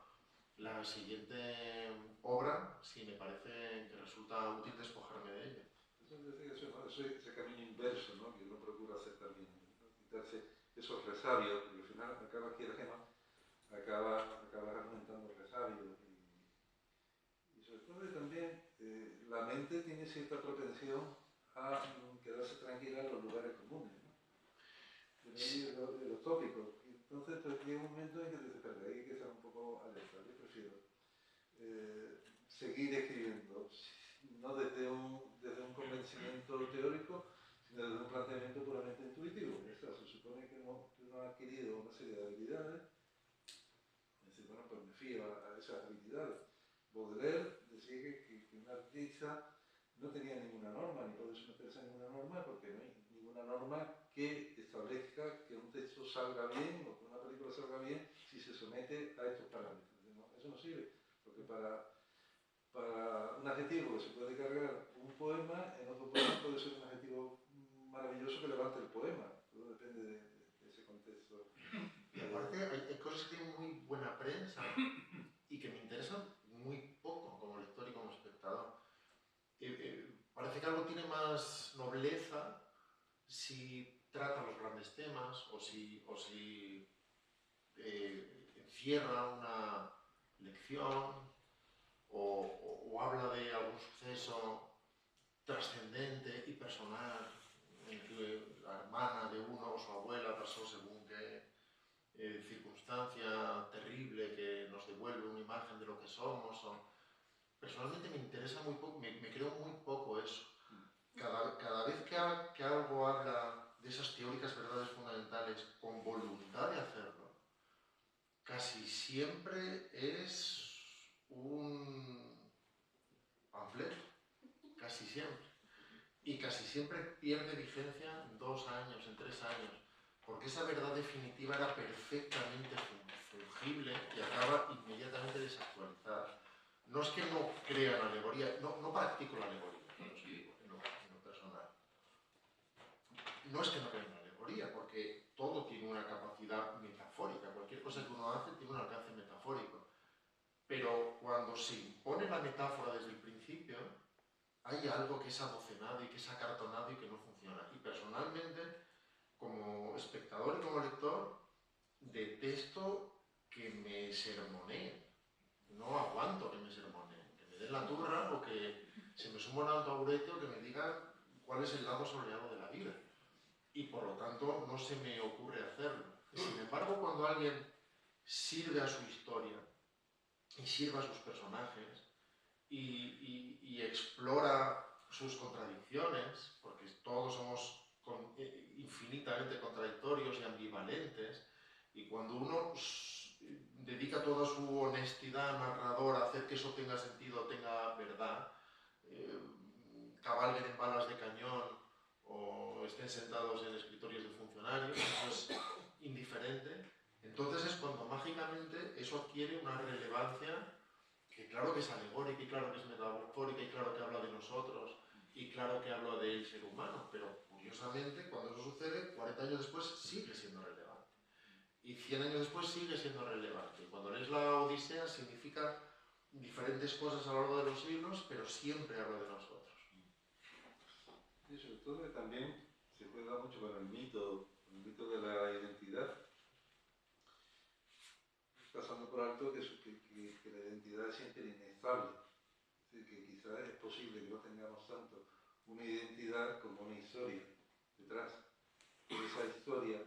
la siguiente obra si me parece que resulta útil despojarme de ella. Ese camino inverso, ¿no? Que uno procura hacer también, ¿no? Quitarse esos resabios, porque al final acaba aquí el gema, acabas argumentando resabios y sobre todo también la mente tiene cierta propensión a quedarse tranquila en los lugares comunes, ¿no? De los tópicos. Entonces pues, llega un momento en que te dices, pero hay que estar un poco alerta. Yo prefiero seguir escribiendo, no desde un convencimiento teórico, sino desde un planteamiento puramente intuitivo. Se supone que uno ha adquirido una serie de habilidades, y dice, bueno, pues me fío a esas habilidades. Baudelaire decía que un artista no tenía ninguna norma, ni puede someterse a ninguna norma, porque no hay ninguna norma que establezca que un texto salga bien o que una película salga bien si se somete a estos parámetros. ¿No? Eso no sirve, porque para un adjetivo que se puede cargar un poema, en otro poema puede ser un adjetivo maravilloso que levante el poema. Todo depende de ese contexto. Y aparte hay cosas que tienen muy buena prensa y que me interesan muy poco como lector y como espectador. Parece que algo tiene más nobleza si trata los grandes temas o si encierra una lección o habla de algún suceso trascendente y personal en que la hermana de uno o su abuela pasó según qué circunstancia terrible que nos devuelve una imagen de lo que somos. Personalmente me interesa muy poco, me creo muy poco eso. Cada vez que algo habla de esas teóricas verdades fundamentales con voluntad de hacerlo, casi siempre es un panfleto, casi siempre. Y casi siempre pierde vigencia en 2 años, en 3 años, porque esa verdad definitiva era perfectamente fungible y acaba inmediatamente desactualizada. No es que no crea en alegoría, no practico la alegoría, no lo digo, en lo personal. No es que no crea en la alegoría, porque todo tiene una capacidad metafórica, cualquier cosa que uno hace tiene un alcance metafórico. Pero cuando se impone la metáfora desde el principio, hay algo que es adocenado y que es acartonado y que no funciona. Y personalmente, como espectador y como lector, detesto que me sermoneen. No aguanto que me sermoneen, que me den la turra o que se me suba un taburete o que me digan cuál es el lado soleado de la vida. Y por lo tanto no se me ocurre hacerlo. Sin embargo, cuando alguien sirve a su historia y sirve a sus personajes y explora sus contradicciones, porque todos somos infinitamente contradictorios y ambivalentes, y cuando uno dedica toda su honestidad narradora a hacer que eso tenga sentido, tenga verdad, cabalguen en balas de cañón o estén sentados en escritorios de funcionarios, eso es indiferente. Entonces es cuando mágicamente eso adquiere una relevancia que claro que es alegórica y claro que es metafórica y claro que habla de nosotros y claro que habla del ser humano, pero curiosamente cuando eso sucede, 40 años después sigue siendo relevante. Y 100 años después sigue siendo relevante. Y cuando lees la Odisea significa diferentes cosas a lo largo de los siglos, pero siempre habla de nosotros. Y sobre todo que también se juega mucho con el mito de la identidad, pasando por alto que la identidad es siempre inestable. Es decir, que quizás es posible que no tengamos tanto una identidad como una historia detrás. Y esa historia,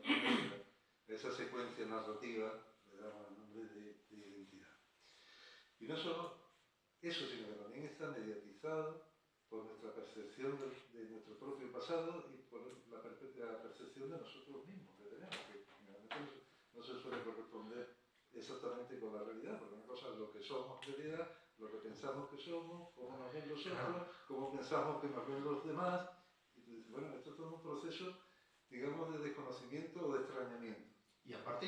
esa secuencia narrativa, le damos el nombre de identidad. Y no solo eso, sino que también está mediatizado por nuestra percepción de nuestro propio pasado y por la percepción de nosotros mismos que tenemos, que generalmente no se suele corresponder exactamente con la realidad, porque una cosa es lo que somos en realidad, lo que pensamos que somos, cómo nos ven los otros, cómo pensamos que nos ven los demás, y tú dices, bueno, esto es todo un proceso, digamos, de desconocimiento o de extrañamiento. Y aparte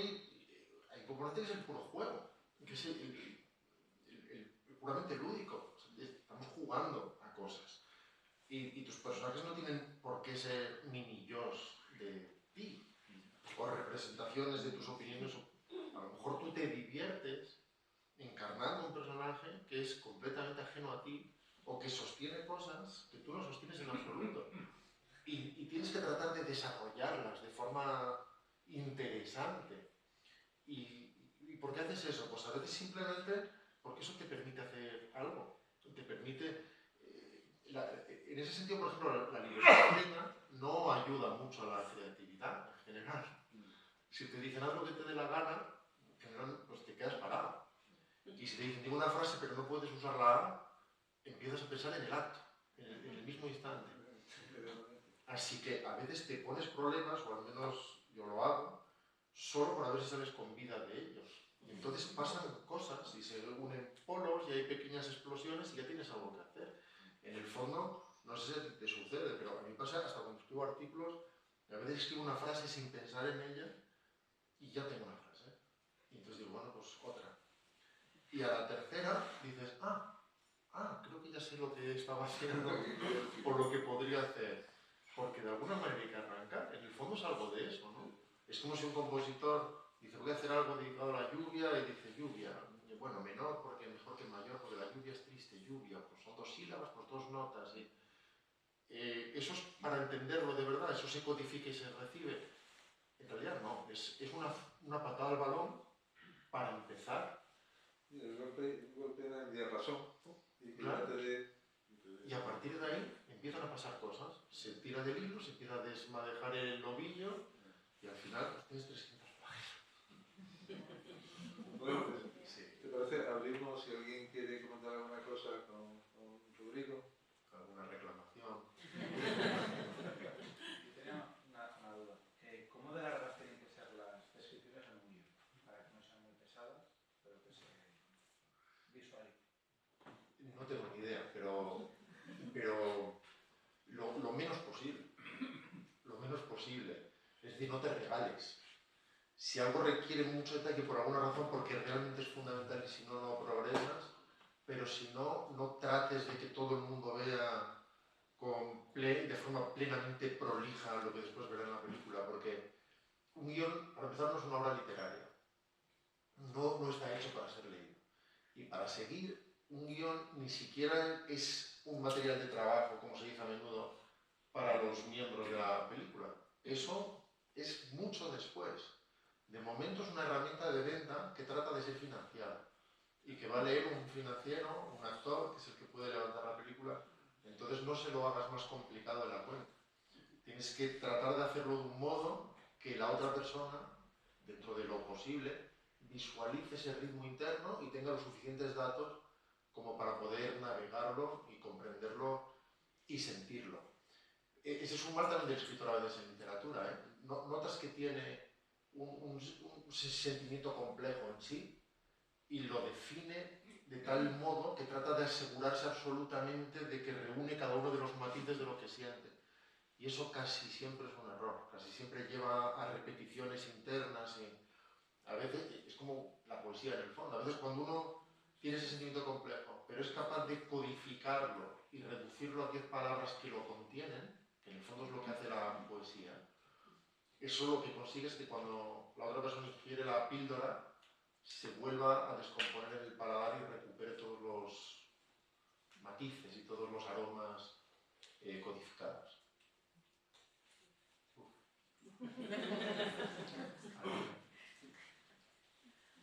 hay componente que es el puro juego, que es el puramente lúdico. Estamos jugando a cosas. Y tus personajes no tienen por qué ser mini-yos de ti, o representaciones de tus opiniones. A lo mejor tú te diviertes encarnando un personaje que es completamente ajeno a ti, o que sostiene cosas que tú no sostienes en absoluto. Y tienes que tratar de desarrollarlas de forma interesante. ¿Y por qué haces eso? Pues a veces simplemente porque eso te permite hacer algo. Te permite... en ese sentido, por ejemplo, la libertad plena no ayuda mucho a la creatividad en general. Si te dicen algo que te dé la gana, en general, pues te quedas parado. Y si te dicen, digo una frase pero no puedes usarla, empiezas a pensar en el acto, en el mismo instante. Así que a veces te pones problemas, o al menos yo lo hago, solo para ver si sales con vida de ellos. Y entonces pasan cosas y se unen polos y hay pequeñas explosiones y ya tienes algo que hacer. En el fondo, no sé si te sucede, pero a mí pasa hasta cuando escribo artículos, a veces escribo una frase sin pensar en ella y ya tengo una frase. Y entonces digo, bueno, pues otra. Y a la tercera dices, creo que ya sé lo que estaba haciendo o lo que podría hacer. Porque de alguna manera hay que arrancar. En el fondo es algo de eso, ¿no? Es como si un compositor dice, voy a hacer algo dedicado a la lluvia, y dice lluvia. Bueno, menor porque mejor que mayor, porque la lluvia es triste, lluvia. Pues son 2 sílabas, pues 2 notas. Eso es para entenderlo de verdad, eso se codifica y se recibe. En realidad no, es una patada al balón para empezar. Y el golpe en el diapasón. Claro. Y a partir de ahí empiezan a pasar cosas. Se tira del hilo, se empieza a desmadejar el ovillo y al final pues, tienes 300 páginas. Bueno, pues, sí. ¿Te parece? Abrimos si alguien quiere comentar alguna cosa con Rodrigo. ¿Alguna reclamación? Yo tenía una duda. ¿Cómo de largas tienen que ser las descripciones en un guión? Para que no sean muy pesadas, pero que se visualicen. No tengo ni idea, pero lo menos posible. Lo menos posible. Es decir, no te regales. Si algo requiere mucho detalle por alguna razón, porque realmente es fundamental y si no, no progresas, pero si no, no trates de que todo el mundo vea de forma plenamente prolija lo que después verá en la película, porque un guión, para empezar, no es una obra literaria. No está hecho para ser leído. Y para seguir, un guión ni siquiera es un material de trabajo, como se dice a menudo, para los miembros de la película. Eso es mucho después. De momento es una herramienta de venta que trata de ser financiada y que va a leer un financiero, un actor, que es el que puede levantar la película. Entonces no se lo hagas más complicado de la cuenta. Tienes que tratar de hacerlo de un modo que la otra persona, dentro de lo posible, visualice ese ritmo interno y tenga los suficientes datos como para poder navegarlo y comprenderlo y sentirlo. Ese es un mal también del escritor a veces en literatura. Notas que tiene un sentimiento complejo en sí y lo define de tal modo que trata de asegurarse absolutamente de que reúne cada uno de los matices de lo que siente. Y eso casi siempre es un error, casi siempre lleva a repeticiones internas y a veces es como la poesía en el fondo. A veces cuando uno tiene ese sentimiento complejo, pero es capaz de codificarlo y reducirlo a 10 palabras que lo contienen, que en el fondo es lo que hace la poesía, eso lo que consigue es que cuando la otra persona ingiere la píldora, se vuelva a descomponer en el paladar y recupere todos los matices y todos los aromas codificados.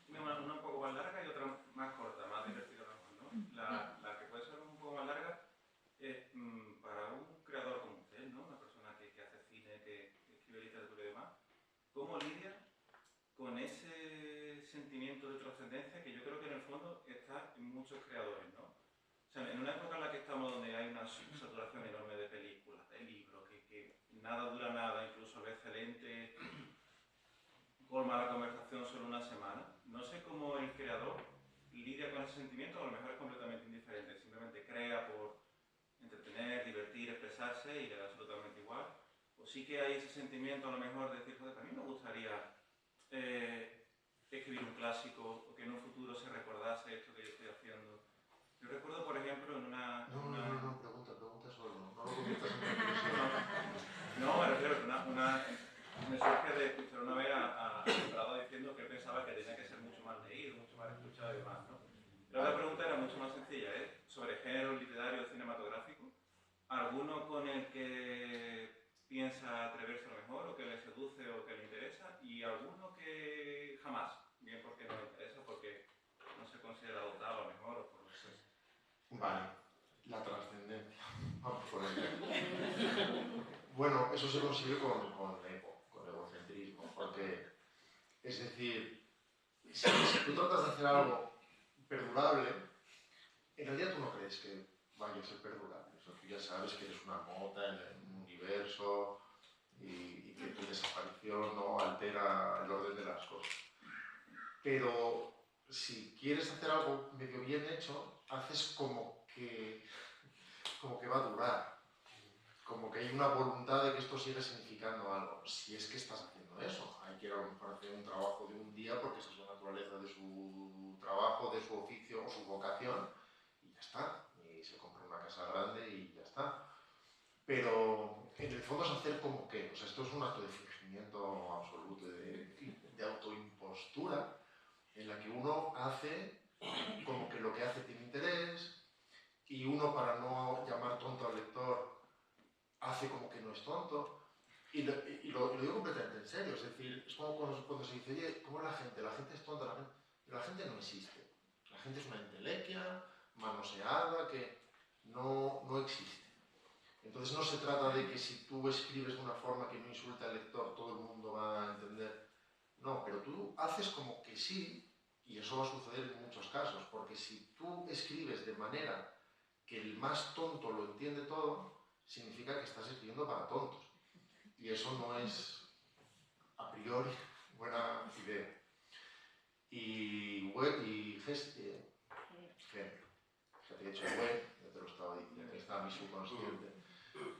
Una un poco más larga y otra más corta, más divertida, ¿no? La que puede ser un poco más larga es para un creador como usted, ¿no? Una persona que hace cine, que escribe literatura y demás. ¿Cómo lidia con ese sentimiento de trascendencia que yo creo que en el fondo está en muchos creadores, ¿no? O sea, en una época en la que estamos donde hay una saturación enorme de películas, de libros, que nada dura nada, incluso el excelente colma la conversación solo una semana. No sé cómo el creador lidia con ese sentimiento, a lo mejor es completamente indiferente, simplemente crea por entretener, divertir, expresarse y le da absolutamente igual. O sí que hay ese sentimiento a lo mejor de decir, joder, a mí me gustaría escribir un clásico o que en un futuro se recordase esto que yo estoy haciendo. Yo recuerdo, por ejemplo, en una... No, pregunta solo, no lo conviertas en conclusión. No, me refiero que me surge de escuchar una vez a Prado diciendo que él pensaba que tenía que ser mucho más leído, mucho más escuchado y demás, ¿no? Pero la pregunta era mucho más sencilla, ¿eh? Sobre género literario o cinematográfico. ¿Alguno con el que piensa atreverse a lo mejor, o que le seduce o que le interesa? Y alguno que jamás, bien porque no le interesa, porque no se considera dotado a lo mejor o por lo que sea. Vale, la trascendencia. Vamos por ahí. Bueno, eso se consigue con egocentrismo, porque, es decir, si tú tratas de hacer algo perdurable, en realidad tú no crees que vaya a ser perdurable. O sea, tú ya sabes que eres una mota en el universo y que tu desaparición no altera el orden de las cosas. Pero si quieres hacer algo medio bien hecho, haces como que va a durar. Como que hay una voluntad de que esto siga significando algo. Si es que estás haciendo eso, hay que a lo mejor hacer un trabajo de un día porque esa es la naturaleza de su trabajo, de su oficio o su vocación, y ya está. Y se compra una casa grande y ya está. Pero en el fondo es hacer como que, o sea, esto es un acto de fingimiento absoluto, de autoimpostura, en la que uno hace como que lo que hace tiene interés, y uno, para no llamar tonto al lector, hace como que no es tonto, y lo digo completamente en serio. Es decir, es como cuando se dice, oye, ¿cómo es la gente? La gente es tonta, la gente no existe. La gente es una entelequia manoseada que no existe. Entonces no se trata de que si tú escribes de una forma que no insulta al lector, todo el mundo va a entender. No, pero tú haces como que sí, y eso va a suceder en muchos casos, porque si tú escribes de manera que el más tonto lo entiende todo, significa que estás escribiendo para tontos. Y eso no es, a priori, buena idea. Y fíjate, de hecho, ya te lo estaba diciendo, está mi subconsciente.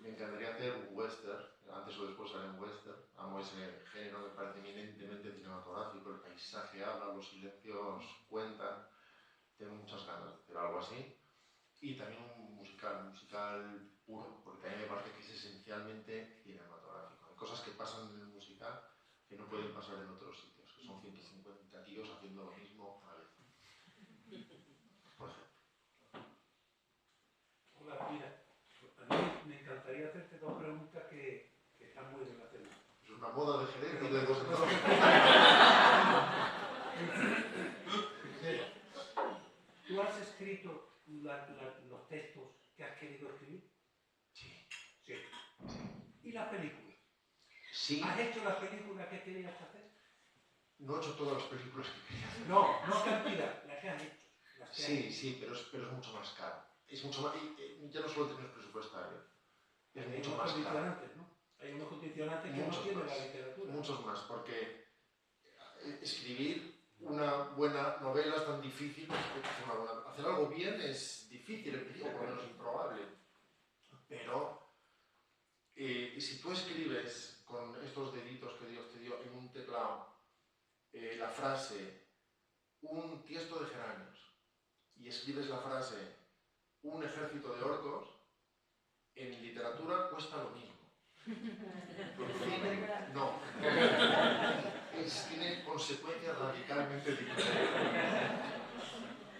Me encantaría hacer un western, antes o después haré un western. Amo ese género, me parece eminentemente cinematográfico, el paisaje habla, los silencios cuentan. Tengo muchas ganas de hacer algo así. Y también un musical puro, porque también me parece que es esencialmente cinematográfico. Hay cosas que pasan en el musical que no pueden pasar en otros sitios, que son 150 tíos haciendo lo mismo a la vez. Por ejemplo. Hola, mira, a mí me encantaría hacerte dos preguntas que están muy relacionadas. Es una moda de Jerez y de dos en dos. ¿Tú has escrito los textos que has querido escribir? Sí. Sí. ¿Y la película? Sí. ¿Has hecho la película que querías hacer? No he hecho todas las películas que quería hacer. No cantidad, las que has hecho. Sí, pero es mucho más caro. Es mucho más, ya no solo en términos presupuestarios, es mucho más caro. ¿No? Hay unos condicionantes que no tiene la literatura. Muchos más, porque escribir una buena novela es tan difícil. Hacer algo bien es difícil, o por lo menos improbable. Pero si tú escribes con estos deditos que Dios te dio en un teclado la frase un tiesto de geranios y escribes la frase un ejército de orcos, en literatura cuesta lo mismo. En cine, no. Tiene consecuencias radicalmente diferentes.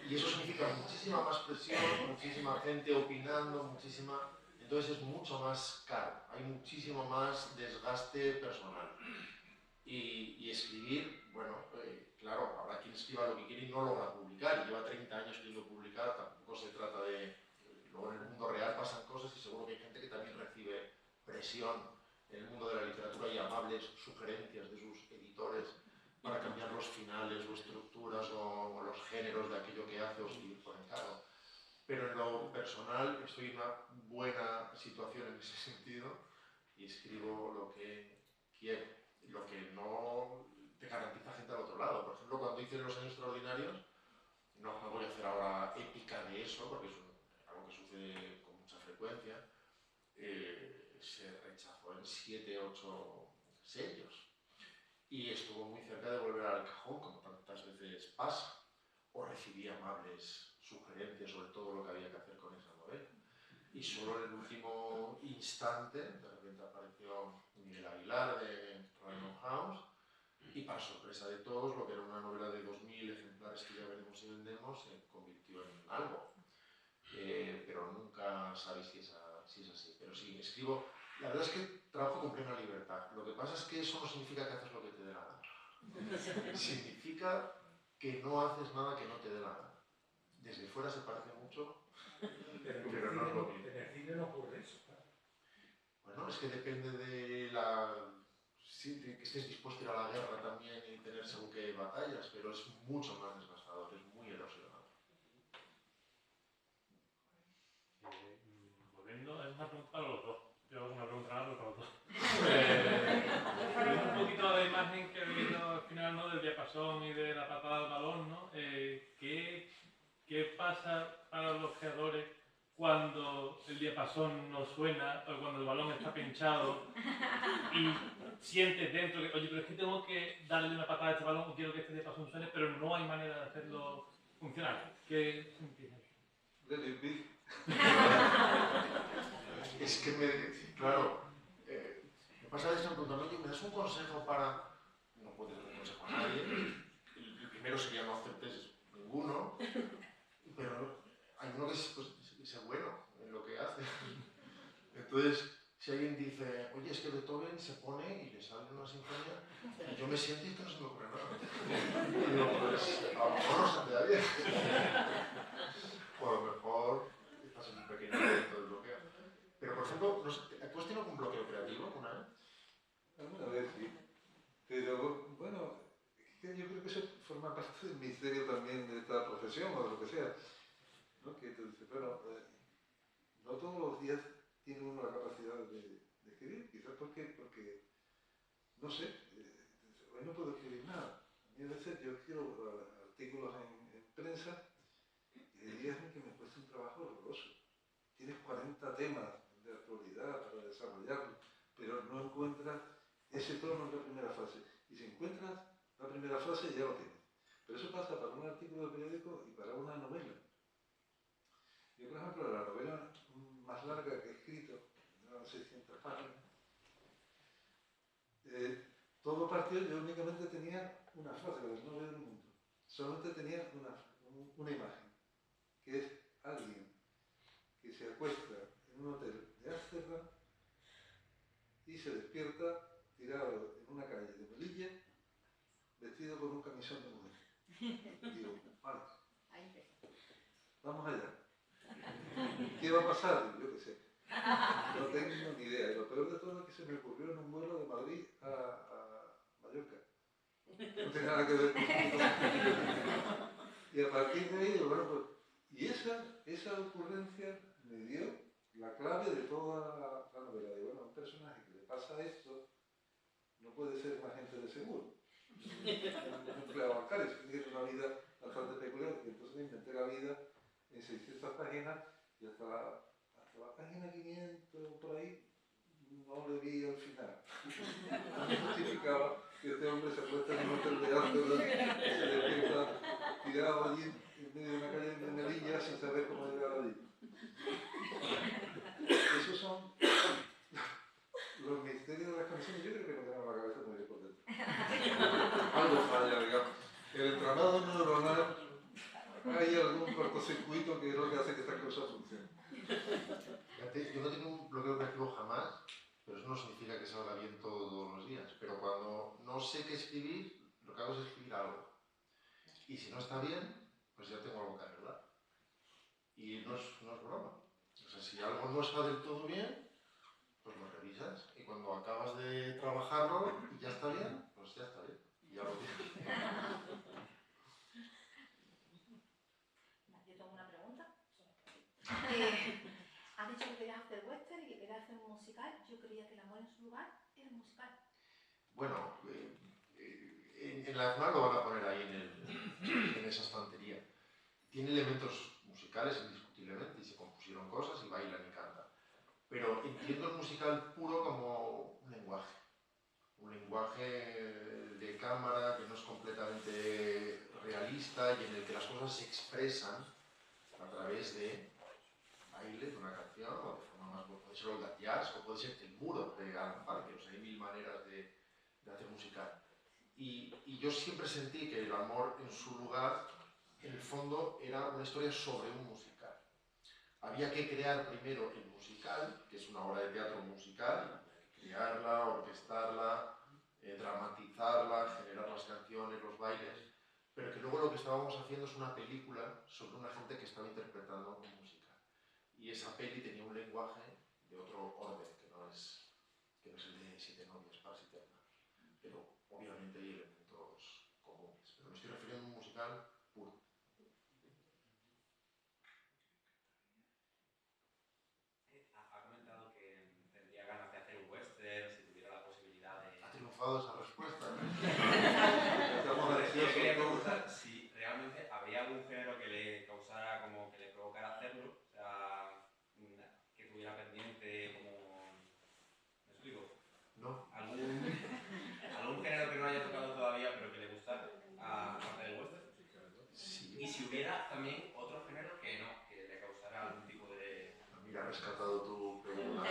Y eso significa muchísima más presión, muchísima gente opinando, muchísima... Entonces es mucho más caro, hay muchísimo más desgaste personal. Y escribir, bueno, claro, habrá quien escriba lo que quiere y no logra publicar, y lleva 30 años queriendo publicar, tampoco se trata de... Luego en el mundo real pasan cosas y seguro que hay gente que también recibe presión en el mundo de la literatura y amables sugerencias de sus editores para cambiar los finales o estructuras o los géneros de aquello que hace o escribir por encargo. Pero en lo personal estoy en una buena situación en ese sentido y escribo lo que quiero, lo que no te garantiza gente al otro lado. Por ejemplo, cuando hice Los Años Extraordinarios, no voy a hacer ahora épica de eso, porque es algo que sucede con mucha frecuencia, se rechazó en 7, 8 sellos y estuvo muy cerca de volver al cajón, como tantas veces pasa, o recibí amables sugerencias sobre todo lo que había que hacer con esa novela. Y solo en el último instante, de repente apareció Miguel Aguilar de Random House, y para sorpresa de todos, lo que era una novela de 2000 ejemplares que ya veremos si vendemos, se convirtió en algo. Pero nunca sabéis si es así. Pero sí, escribo. La verdad es que trabajo con plena libertad. Lo que pasa es que eso no significa que haces lo que te dé la gana. Significa que no haces nada que no te dé la gana. Desde fuera se parece mucho, pero no es lo mismo. En el cine no ocurre eso, claro. Bueno, es que depende de la... Sí, de que estés dispuesto a ir a la guerra también y tener según qué batallas, pero es mucho más desgastador, es muy erosionador. Volviendo, es una pregunta para los dos. Yo hago una pregunta nada, pero para los dos. Volviendo un poquito a la imagen que he visto al final, ¿no? Del diapasón y de la patada al balón, ¿no? ¿Qué pasa para los creadores cuando el diapasón no suena o cuando el balón está pinchado y sientes dentro que, oye, pero es que tengo que darle una patada a este balón o quiero que este diapasón suene, pero no hay manera de hacerlo funcionar? ¿Qué sentís? Es que claro, me pasa de esto en ¿me das un consejo para...? No puedes dar un consejo a nadie. El primero sería no aceptes ninguno, pero hay uno que es bueno en lo que hace. Entonces, si alguien dice, oye, es que Beethoven se pone y le sale una sinfonía, y yo me siento y es que no se me ocurre nada. Y digo, pues a lo mejor no se te da bien. O a lo mejor estás en un pequeño momento de bloqueo. Pero, por ejemplo, ¿tú has tenido algún bloqueo creativo alguna vez? Alguna vez sí. Pero bueno, es que yo creo que eso forma parte del misterio también de esta profesión o de lo que sea. ¿No? Que tú dices, bueno, no todos los días tiene uno la capacidad de escribir, quizás porque no sé, hoy no puedo escribir nada. A mí a veces yo escribo artículos en prensa y hay días en que me cuesta un trabajo horroroso. Tienes 40 temas de actualidad para desarrollarlo, pero no encuentras ese tono en la primera frase. Y si encuentras la primera frase ya lo tienes. Pero eso pasa para un artículo de periódico y para una novela. Yo, por ejemplo, la novela más larga que he escrito, eran 600 páginas, todo partió, yo únicamente tenía una frase, del novio del mundo. Solamente tenía una imagen, que es alguien que se acuesta en un hotel de Ámsterdam y se despierta tirado en una calle de Melilla, vestido con un camisón de mujer. Y digo, vale, vamos allá. ¿Qué va a pasar? Yo qué sé. No tengo ni idea. Y lo peor de todo es que se me ocurrió en un vuelo de Madrid a Mallorca. No tiene nada que ver con eso. Y a partir de ahí, bueno, pues, y esa ocurrencia me dio la clave de toda la novela. De, bueno, a un personaje que le pasa esto no puede ser un agente de seguro. Un empleado bancario, tiene una vida bastante peculiar. Y entonces me inventé la vida en 600 páginas y hasta la página 500 por ahí no le vi al final. No justificaba que este hombre se acuesta en un hotel de Ámsterdam y se despierta tirado allí en medio de una calle de Melilla sin saber cómo llegar allí. Esos son los misterios de las canciones. Yo creo que no tengo la cabeza muy bien por dentro. Algo falla, digamos. El entramado neuronal hay algún cortocircuito que es lo que hace que estas cosas funcionen. Fíjate, yo no tengo un bloqueo creativo jamás, pero eso no significa que salga bien todos los días. Pero cuando no sé qué escribir, lo que hago es escribir algo. Y si no está bien, pues ya tengo algo que arreglar. Y no es broma. O sea, si algo no está del todo bien, pues lo revisas. Y cuando acabas de trabajarlo y ya está bien, pues ya está bien. Y ya lo tienes. Yo tengo una pregunta. Has dicho que querías hacer western y que querías hacer un musical. Yo creía que El amor en su lugar era un musical. Bueno, en la FNAC lo van a poner ahí en esa estantería. Tiene elementos musicales indiscutiblemente, y se compusieron cosas y bailan y cantan. Pero entiendo el musical puro como un lenguaje de cámara que no es completamente realista y en el que las cosas se expresan a través de baile, de una canción, o de forma más, puede ser el jazz, o puede ser el muro de Alan Parker. O sea, hay mil maneras de hacer musical. Y yo siempre sentí que El amor en su lugar, en el fondo, era una historia sobre un musical. Había que crear primero el musical, que es una obra de teatro musical, crearla, orquestarla, dramatizarla, generar las canciones, los bailes, pero que luego lo que estábamos haciendo es una película sobre una gente que estaba interpretando un musical. Y esa peli tenía un lenguaje de otro orden, que no es el de Siete novias, paz y eterna. Pero obviamente hay elementos comunes. Pero me estoy refiriendo a un musical puro. Ha comentado que tendría ganas de hacer un western si tuviera la posibilidad de... ¿Ha triunfado esa respuesta? Yo quería preguntar si realmente habría algún género que le causara, como que le provocara hacerlo, o sea, que tuviera pendiente como... ¿Me explico? No. ¿Algún género que no haya tocado todavía pero que le gustara, aparte del western? Sí. Y si hubiera también otro género que no, que le causara algún tipo de... Mira, has rescatado tu pregunta.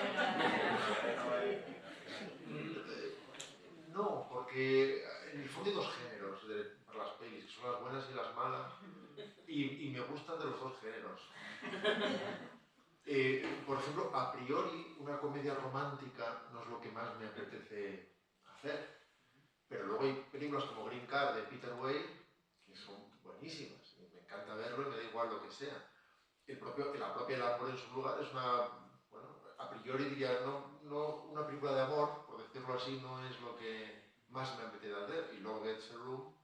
No, porque en el fondo hay dos géneros para las pelis, que son las buenas y las malas, y me gustan de los dos géneros. Por ejemplo, a priori, una comedia romántica no es lo que más me apetece hacer, pero luego hay películas como Green Card de Peter Weir que son buenísimas, y me encanta verlo y me da igual lo que sea. La propia El amor en su lugar es una, bueno, a priori diría, no una película de amor, por decirlo así, no es lo que más me apetece hacer, y luego Get a Room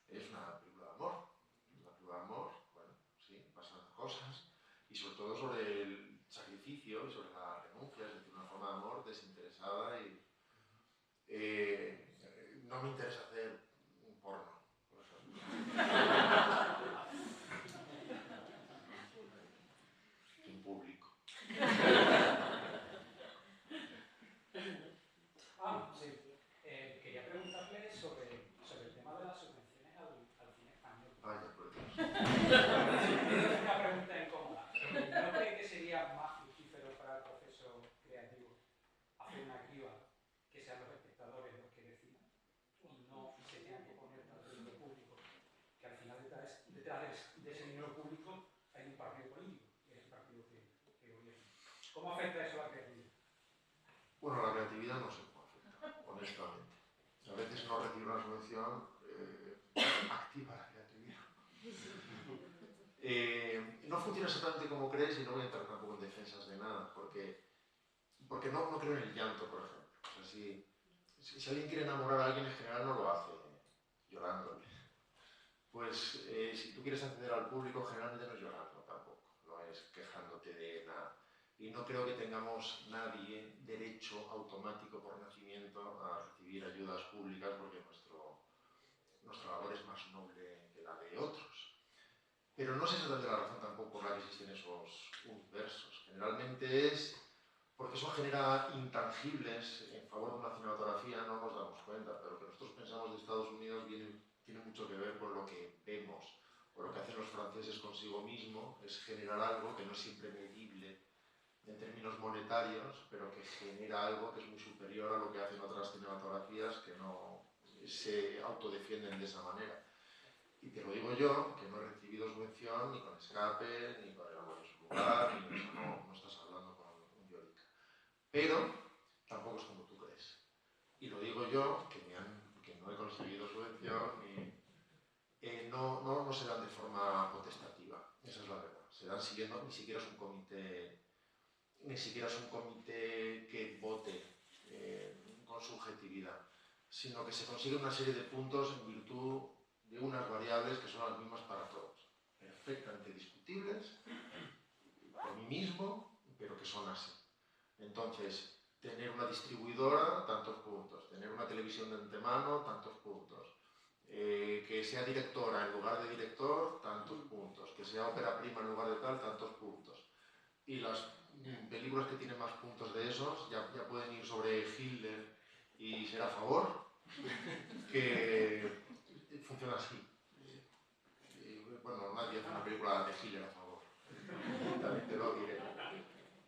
es una película de amor. Una película de amor, bueno, sí, pasan cosas, y sobre todo sobre el sacrificio y sobre la renuncia, es decir, una forma de amor desinteresada y... no me interesa hacer un porno, por ejemplo. En público. Sí. Quería preguntarle sobre el tema de las subvenciones al cine español. Vaya, por Dios. Es una pregunta incómoda. ¿No cree que sería más fructífero para el proceso creativo hacer una criba que sean los espectadores los que decidan y no se tenga que poner tanto dinero público? Que al final detrás de ese dinero público hay un partido político, que es el partido que gobierna. ¿Cómo afecta eso a la creatividad? Bueno, la creatividad no se puede afectar, honestamente. A veces no recibir una subvención activa la creatividad. No funciona exactamente como crees y no voy a entrar tampoco en defensas de nada, porque no creo en el llanto, por ejemplo. O sea, si alguien quiere enamorar a alguien, en general no lo hace llorándole. Pues si tú quieres acceder al público, generalmente no es llorando tampoco, no es quejándote de nada. Y no creo que tengamos nadie derecho automático por nacimiento a recibir ayudas públicas porque nuestra labor es más noble que la de otros. Pero no sé exactamente la razón tampoco por la que existen esos universos. Generalmente es porque eso genera intangibles en favor de una cinematografía, no nos damos cuenta, pero lo que nosotros pensamos de Estados Unidos tiene mucho que ver con lo que vemos, o lo que hacen los franceses consigo mismo, es generar algo que no es siempre medible en términos monetarios, pero que genera algo que es muy superior a lo que hacen otras cinematografías que no se autodefienden de esa manera. Y te lo digo yo, que no he recibido subvención ni con Escape, ni con el amor en su lugar, ni no estás hablando con un Yorick. Pero tampoco es como tú crees. Y lo digo yo, que no he conseguido subvención, no se dan de forma potestativa. Esa es la verdad. Se dan siguiendo, ni siquiera es un comité que vote con subjetividad, sino que se consigue una serie de puntos en virtud de unas variables que son las mismas para todos, perfectamente discutibles por mí mismo, pero que son así. Entonces, tener una distribuidora, tantos puntos; tener una televisión de antemano, tantos puntos; que sea directora en lugar de director, tantos puntos; que sea ópera prima en lugar de tal, tantos puntos. Y las películas que tienen más puntos de esos ya pueden ir sobre Hitler y ser a favor, que funciona así. Bueno, nadie hace una película de Hitler a favor, también te lo diré,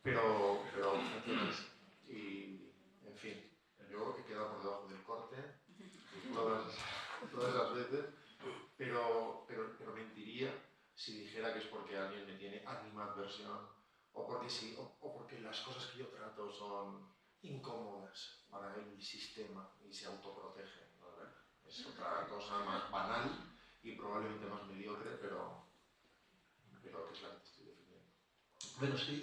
pero funciona así. Y, en fin, yo he quedado por debajo del corte todas las veces, pero mentiría si dijera que es porque alguien me tiene animadversión, o porque las cosas que yo trato son incómodas para el sistema y se autoprotegen. ¿No? Es otra cosa más banal y probablemente más mediocre, pero que es la que te estoy definiendo. Bueno, sí,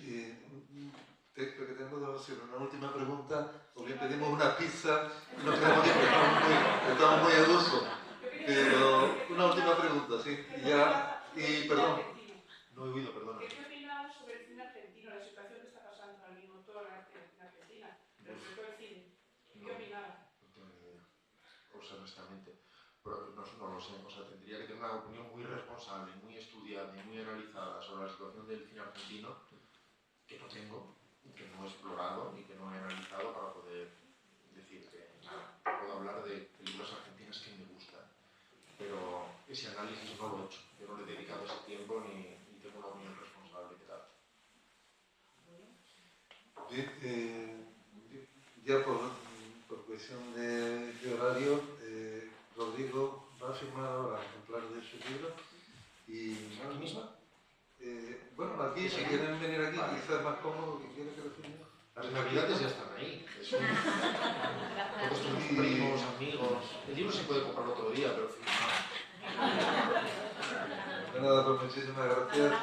creo que tenemos una última pregunta. O bien pedimos una pizza, no queremos ir, estamos muy al uso. Pero una última pregunta, sí. Y perdón. No he oído, perdona. ¿Qué opinas sobre el cine argentino, la situación que está pasando ahora mismo toda la arte en Argentina, pero sobre todo el cine? ¿Qué opinabas? No tengo ni idea, honestamente. Pero no lo sé, o sea, tendría que tener una opinión muy responsable, muy estudiada y muy analizada sobre la situación del cine argentino, que no tengo, que no he explorado y que no he analizado para poder decir que nada. Puedo hablar de películas argentinas que me gustan, pero ese análisis no lo he hecho. Yo no le he dedicado ese tiempo ni tengo una opinión responsable de tal. Bien, ya por cuestión de horario, Rodrigo va a firmar ahora ejemplares de su libro y ¿Aquí misma? bueno, aquí, si quieren venir aquí, quizás es más cómodo que quieren que lo firme. Las navidades ya están ahí. Todos tus primos, amigos. El libro se puede comprar otro día, pero firmado. De nada, pues muchísimas gracias.